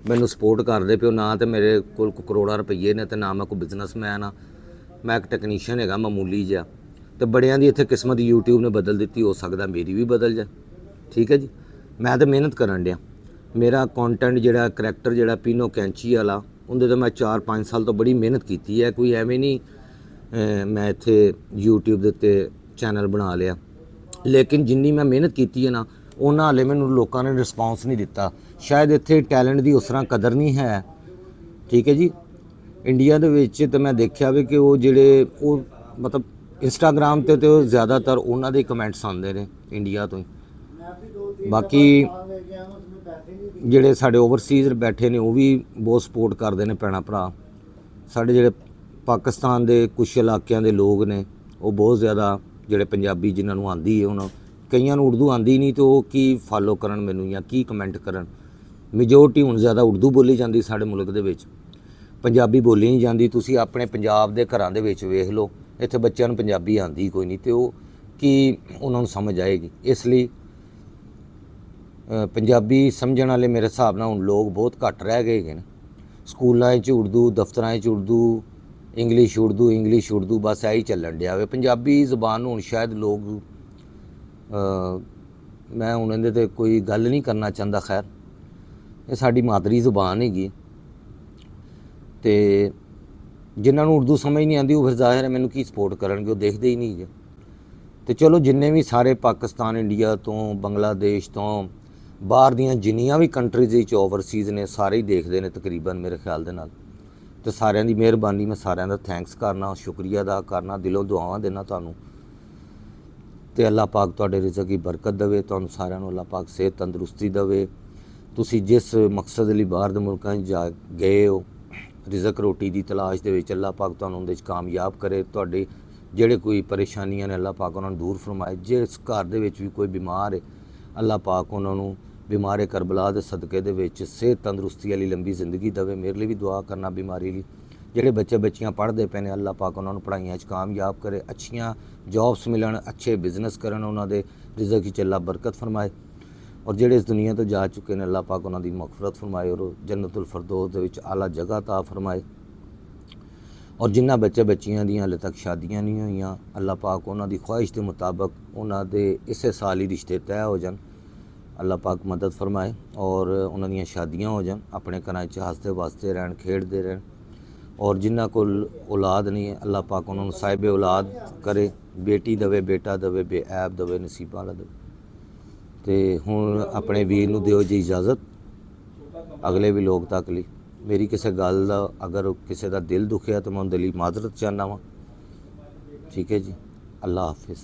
S1: ਮੈਨੂੰ ਸਪੋਰਟ ਕਰਦੇ ਪਿਓ। ਨਾ ਤੇ ਮੇਰੇ ਕੋਲ ਕਰੋੜਾਂ ਰੁਪਈਏ ਨੇ ਤੇ ਨਾ ਮੈਂ ਕੋਈ ਬਿਜ਼ਨਸਮੈਨ ਆ, ਮੈਂ ਇੱਕ ਟੈਕਨੀਸ਼ੀਅਨ ਹੈਗਾ ਮਾਮੂਲੀ ਜਿਹਾ। ਤੇ ਬੜਿਆਂ ਦੀ ਇੱਥੇ ਕਿਸਮਤ YouTube ਨੇ ਬਦਲ ਦਿੱਤੀ, ਹੋ ਸਕਦਾ ਮੇਰੀ ਵੀ ਬਦਲ ਜਾਏ, ਠੀਕ ਹੈ ਜੀ। ਮੈਂ ਤਾਂ ਮਿਹਨਤ ਕਰਨ ਡਿਆ। ਮੇਰਾ ਕੰਟੈਂਟ ਜਿਹੜਾ, ਕਰੈਕਟਰ ਜਿਹੜਾ ਪੀਨੋ ਕੈਂਚੀ ਵਾਲਾ, ਉਹਦੇ ਤੋਂ ਮੈਂ 4-5 ਸਾਲ ਤੋਂ ਬੜੀ ਮਿਹਨਤ ਕੀਤੀ ਹੈ। ਕੋਈ ਐਵੇਂ ਨਹੀਂ ਮੈਂ ਇੱਥੇ YouTube ਦੇ ਉੱਤੇ ਚੈਨਲ ਬਣਾ ਲਿਆ, ਲੇਕਿਨ ਜਿੰਨੀ ਮੈਂ ਮਿਹਨਤ ਕੀਤੀ ਹੈ ਨਾ, ਉਹਨਾਂ ਹਾਲੇ ਮੈਨੂੰ ਲੋਕਾਂ ਨੇ ਰਿਸਪੌਂਸ ਨਹੀਂ ਦਿੱਤਾ। ਸ਼ਾਇਦ ਇੱਥੇ ਟੈਲੈਂਟ ਦੀ ਉਸ ਤਰ੍ਹਾਂ ਕਦਰ ਨਹੀਂ ਹੈ, ਠੀਕ ਹੈ ਜੀ। ਇੰਡੀਆ ਦੇ ਵਿੱਚ ਤਾਂ ਮੈਂ ਦੇਖਿਆ ਵੀ ਕਿ ਉਹ ਜਿਹੜੇ ਉਹ ਮਤਲਬ ਇੰਸਟਾਗ੍ਰਾਮ ਤੇ ਉਹ ਜ਼ਿਆਦਾਤਰ ਉਹਨਾਂ ਦੇ ਕਮੈਂਟਸ ਆਉਂਦੇ ਨੇ ਇੰਡੀਆ ਤੋਂ ਹੀ। ਬਾਕੀ ਜਿਹੜੇ ਸਾਡੇ ਓਵਰਸੀਜ਼ ਬੈਠੇ ਨੇ ਉਹ ਵੀ ਬਹੁਤ ਸਪੋਰਟ ਕਰਦੇ ਨੇ ਭੈਣਾਂ ਭਰਾ। ਸਾਡੇ ਜਿਹੜੇ ਪਾਕਿਸਤਾਨ ਦੇ ਕੁਛ ਇਲਾਕਿਆਂ ਦੇ ਲੋਕ ਨੇ ਉਹ ਬਹੁਤ ਜ਼ਿਆਦਾ, ਜਿਹੜੇ ਪੰਜਾਬੀ ਜਿਨ੍ਹਾਂ ਨੂੰ ਆਉਂਦੀ ਹੈ, ਹੁਣ ਕਈਆਂ ਨੂੰ ਉਰਦੂ ਆਉਂਦੀ ਨਹੀਂ, ਤੇ ਉਹ ਕੀ ਫਾਲੋ ਕਰਨ ਮੈਨੂੰ ਜਾਂ ਕੀ ਕਮੈਂਟ ਕਰਨ। ਮੈਜੋਰਟੀ ਹੁਣ ਜ਼ਿਆਦਾ ਉਰਦੂ ਬੋਲੀ ਜਾਂਦੀ ਸਾਡੇ ਮੁਲਕ ਦੇ ਵਿੱਚ, ਪੰਜਾਬੀ ਬੋਲੀ ਨਹੀਂ ਜਾਂਦੀ। ਤੁਸੀਂ ਆਪਣੇ ਪੰਜਾਬ ਦੇ ਘਰਾਂ ਦੇ ਵਿੱਚ ਵੇਖ ਲਓ, ਇੱਥੇ ਬੱਚਿਆਂ ਨੂੰ ਪੰਜਾਬੀ ਆਉਂਦੀ ਕੋਈ ਨਹੀਂ, ਤੇ ਉਹ ਕੀ ਉਹਨਾਂ ਨੂੰ ਸਮਝ ਆਏਗੀ। ਇਸ ਲਈ ਪੰਜਾਬੀ ਸਮਝਣ ਵਾਲੇ ਮੇਰੇ ਹਿਸਾਬ ਨਾਲ ਹੁਣ ਲੋਕ ਬਹੁਤ ਘੱਟ ਰਹਿ ਗਏ ਨੇ। ਸਕੂਲਾਂ 'ਚ ਉਰਦੂ, ਦਫ਼ਤਰਾਂ 'ਚ ਉਰਦੂ, ਇੰਗਲਿਸ਼ ਉਰਦੂ ਬਸ ਇਹੀ ਚੱਲਣ ਡਿਆ ਵੇ। ਪੰਜਾਬੀ ਜ਼ੁਬਾਨ ਨੂੰ ਹੁਣ ਸ਼ਾਇਦ ਲੋਕ ਮੈਂ ਹੁਣ ਇਹਦੇ 'ਤੇ ਕੋਈ ਗੱਲ ਨਹੀਂ ਕਰਨਾ ਚਾਹੁੰਦਾ। ਖੈਰ, ਇਹ ਸਾਡੀ ਮਾਦਰੀ ਜ਼ੁਬਾਨ ਹੈਗੀ, ਤੇ ਜਿਨ੍ਹਾਂ ਨੂੰ ਉਰਦੂ ਸਮਝ ਨਹੀਂ ਆਉਂਦੀ ਉਹ ਫਿਰ ਜ਼ਾਹਿਰ ਹੈ ਮੈਨੂੰ ਕੀ ਸਪੋਰਟ ਕਰਨਗੇ, ਉਹ ਦੇਖਦੇ ਹੀ ਨਹੀਂ ਜੇ। ਤੇ ਚਲੋ, ਜਿੰਨੇ ਵੀ ਸਾਰੇ ਪਾਕਿਸਤਾਨ, ਇੰਡੀਆ ਤੋਂ, ਬੰਗਲਾਦੇਸ਼ ਤੋਂ, ਬਾਹਰ ਦੀਆਂ ਜਿੰਨੀਆਂ ਵੀ ਕੰਟਰੀਜ਼ ਵਿੱਚ ਓਵਰਸੀਜ਼ ਨੇ, ਸਾਰੇ ਹੀ ਦੇਖਦੇ ਨੇ ਤਕਰੀਬਨ ਮੇਰੇ ਖਿਆਲ ਦੇ ਨਾਲ। ਤੇ ਸਾਰਿਆਂ ਦੀ ਮਿਹਰਬਾਨੀ, ਮੈਂ ਸਾਰਿਆਂ ਦਾ ਥੈਂਕਸ ਕਰਨਾ, ਸ਼ੁਕਰੀਆ ਅਦਾ ਕਰਨਾ, ਦਿਲੋਂ ਦੁਆਵਾਂ ਦੇਣਾ ਤੁਹਾਨੂੰ। ਤੇ ਅੱਲਾਹ ਪਾਕ ਤੁਹਾਡੇ ਰਿਜ਼ਕ ਦੀ ਬਰਕਤ ਦੇਵੇ, ਤੁਹਾਨੂੰ ਸਾਰਿਆਂ ਨੂੰ ਅੱਲਾਹ ਪਾਕ ਸਿਹਤ ਤੰਦਰੁਸਤੀ ਦੇਵੇ। ਤੁਸੀਂ ਜਿਸ ਮਕਸਦ ਲਈ ਬਾਹਰ ਦੇ ਮੁਲਕਾਂ 'ਚ ਜਾ ਗਏ ਹੋ, ਰਿਜ਼ਕ ਰੋਟੀ ਦੀ ਤਲਾਸ਼ ਦੇ ਵਿੱਚ, ਅੱਲਾਹ ਪਾਕ ਤੁਹਾਨੂੰ ਉਹਦੇ 'ਚ ਕਾਮਯਾਬ ਕਰੇ। ਤੁਹਾਡੇ ਜਿਹੜੇ ਕੋਈ ਪਰੇਸ਼ਾਨੀਆਂ ਨੇ ਅੱਲਾਹ ਪਾਕ ਉਹਨਾਂ ਨੂੰ ਦੂਰ ਫਰਮਾਏ। ਜਿਸ ਘਰ ਦੇ ਵਿੱਚ ਵੀ ਕੋਈ ਬਿਮਾਰ ਹੈ, ਅੱਲਾਹ ਪਾਕ ਉਹਨਾਂ ਨੂੰ ਬਿਮਾਰੇ ਕਰਬਲਾ ਦੇ ਸਦਕੇ ਦੇ ਵਿੱਚ ਸਿਹਤ ਤੰਦਰੁਸਤੀ ਵਾਲੀ ਲੰਬੀ ਜ਼ਿੰਦਗੀ ਦੇਵੇ। ਮੇਰੇ ਲਈ ਵੀ ਦੁਆ ਕਰਨਾ ਬਿਮਾਰੀ ਲਈ। ਜਿਹੜੇ ਬੱਚੇ ਬੱਚੀਆਂ ਪੜ੍ਹਦੇ ਪਏ ਨੇ, ਅੱਲਾਹ ਪਾਕ ਉਹਨਾਂ ਨੂੰ ਪੜ੍ਹਾਈਆਂ 'ਚ ਕਾਮਯਾਬ ਕਰੇ, ਅੱਛੀਆਂ ਜੌਬਸ ਮਿਲਣ, ਅੱਛੇ ਬਿਜ਼ਨਸ ਕਰਨ, ਉਹਨਾਂ ਦੇ ਰਿਜ਼ਕ ਵਿੱਚ ਅੱਲਾਹ ਬਰਕਤ ਫਰਮਾਏ। ਔਰ ਜਿਹੜੇ ਇਸ ਦੁਨੀਆ ਤੋਂ ਜਾ ਚੁੱਕੇ ਨੇ, ਅੱਲਾਹ ਪਾਕ ਉਹਨਾਂ ਦੀ ਮਗਫਰਤ ਫਰਮਾਏ ਔਰ ਜੰਨਤੁਲ ਫਿਰਦੌਸ ਦੇ ਵਿੱਚ ਆਲਾ ਜਗ੍ਹਾ ਤਾ ਫਰਮਾਏ। ਔਰ ਜਿਨ੍ਹਾਂ ਬੱਚੇ ਬੱਚੀਆਂ ਦੀਆਂ ਹਾਲੇ ਤੱਕ ਸ਼ਾਦੀਆਂ ਨਹੀਂ ਹੋਈਆਂ, ਅੱਲਾਹ ਪਾਕ ਉਹਨਾਂ ਦੀ ਖੁਆਇਸ਼ ਦੇ ਮੁਤਾਬਕ ਉਹਨਾਂ ਦੇ ਇਸੇ ਸਾਲ ਹੀ ਰਿਸ਼ਤੇ ਤੈਅ ਹੋ ਜਾਣ, ਅੱਲਾਹ ਪਾਕ ਮਦਦ ਫਰਮਾਏ ਔਰ ਉਹਨਾਂ ਦੀਆਂ ਸ਼ਾਦੀਆਂ ਹੋ ਜਾਣ, ਆਪਣੇ ਘਰਾਂ 'ਚ ਹੱਸਦੇ ਵਸਦੇ ਰਹਿਣ, ਖੇਡਦੇ ਰਹਿਣ। ਔਰ ਜਿਨ੍ਹਾਂ ਕੋਲ ਔਲਾਦ ਨਹੀਂ ਹੈ, ਅੱਲਾਹ ਪਾਕ ਉਹਨਾਂ ਨੂੰ ਸਾਹਿਬ ਔਲਾਦ ਕਰੇ, ਬੇਟੀ ਦੇਵੇ, ਬੇਟਾ ਦੇਵੇ, ਬੇਐਬ ਦੇਵੇ, ਨਸੀਬਾਂ ਵਾਲਾ ਦੇਵੇ। ਤੇ ਹੁਣ ਆਪਣੇ ਵੀਰ ਨੂੰ ਦਿਓ ਜੀ ਇਜਾਜ਼ਤ, ਅਗਲੇ ਵੀ ਲੋਕ ਤੱਕ ਲਈ। ਮੇਰੀ ਕਿਸੇ ਗੱਲ ਦਾ ਅਗਰ ਕਿਸੇ ਦਾ ਦਿਲ ਦੁਖਿਆ ਤਾਂ ਮੈਂ ਉਹਦੇ ਲਈ ਮਾਜ਼ਰਤ ਚਾਹੁੰਦਾ ਵਾਂ। ਠੀਕ ਹੈ ਜੀ, ਅੱਲਾਹ ਹਾਫਿਜ਼।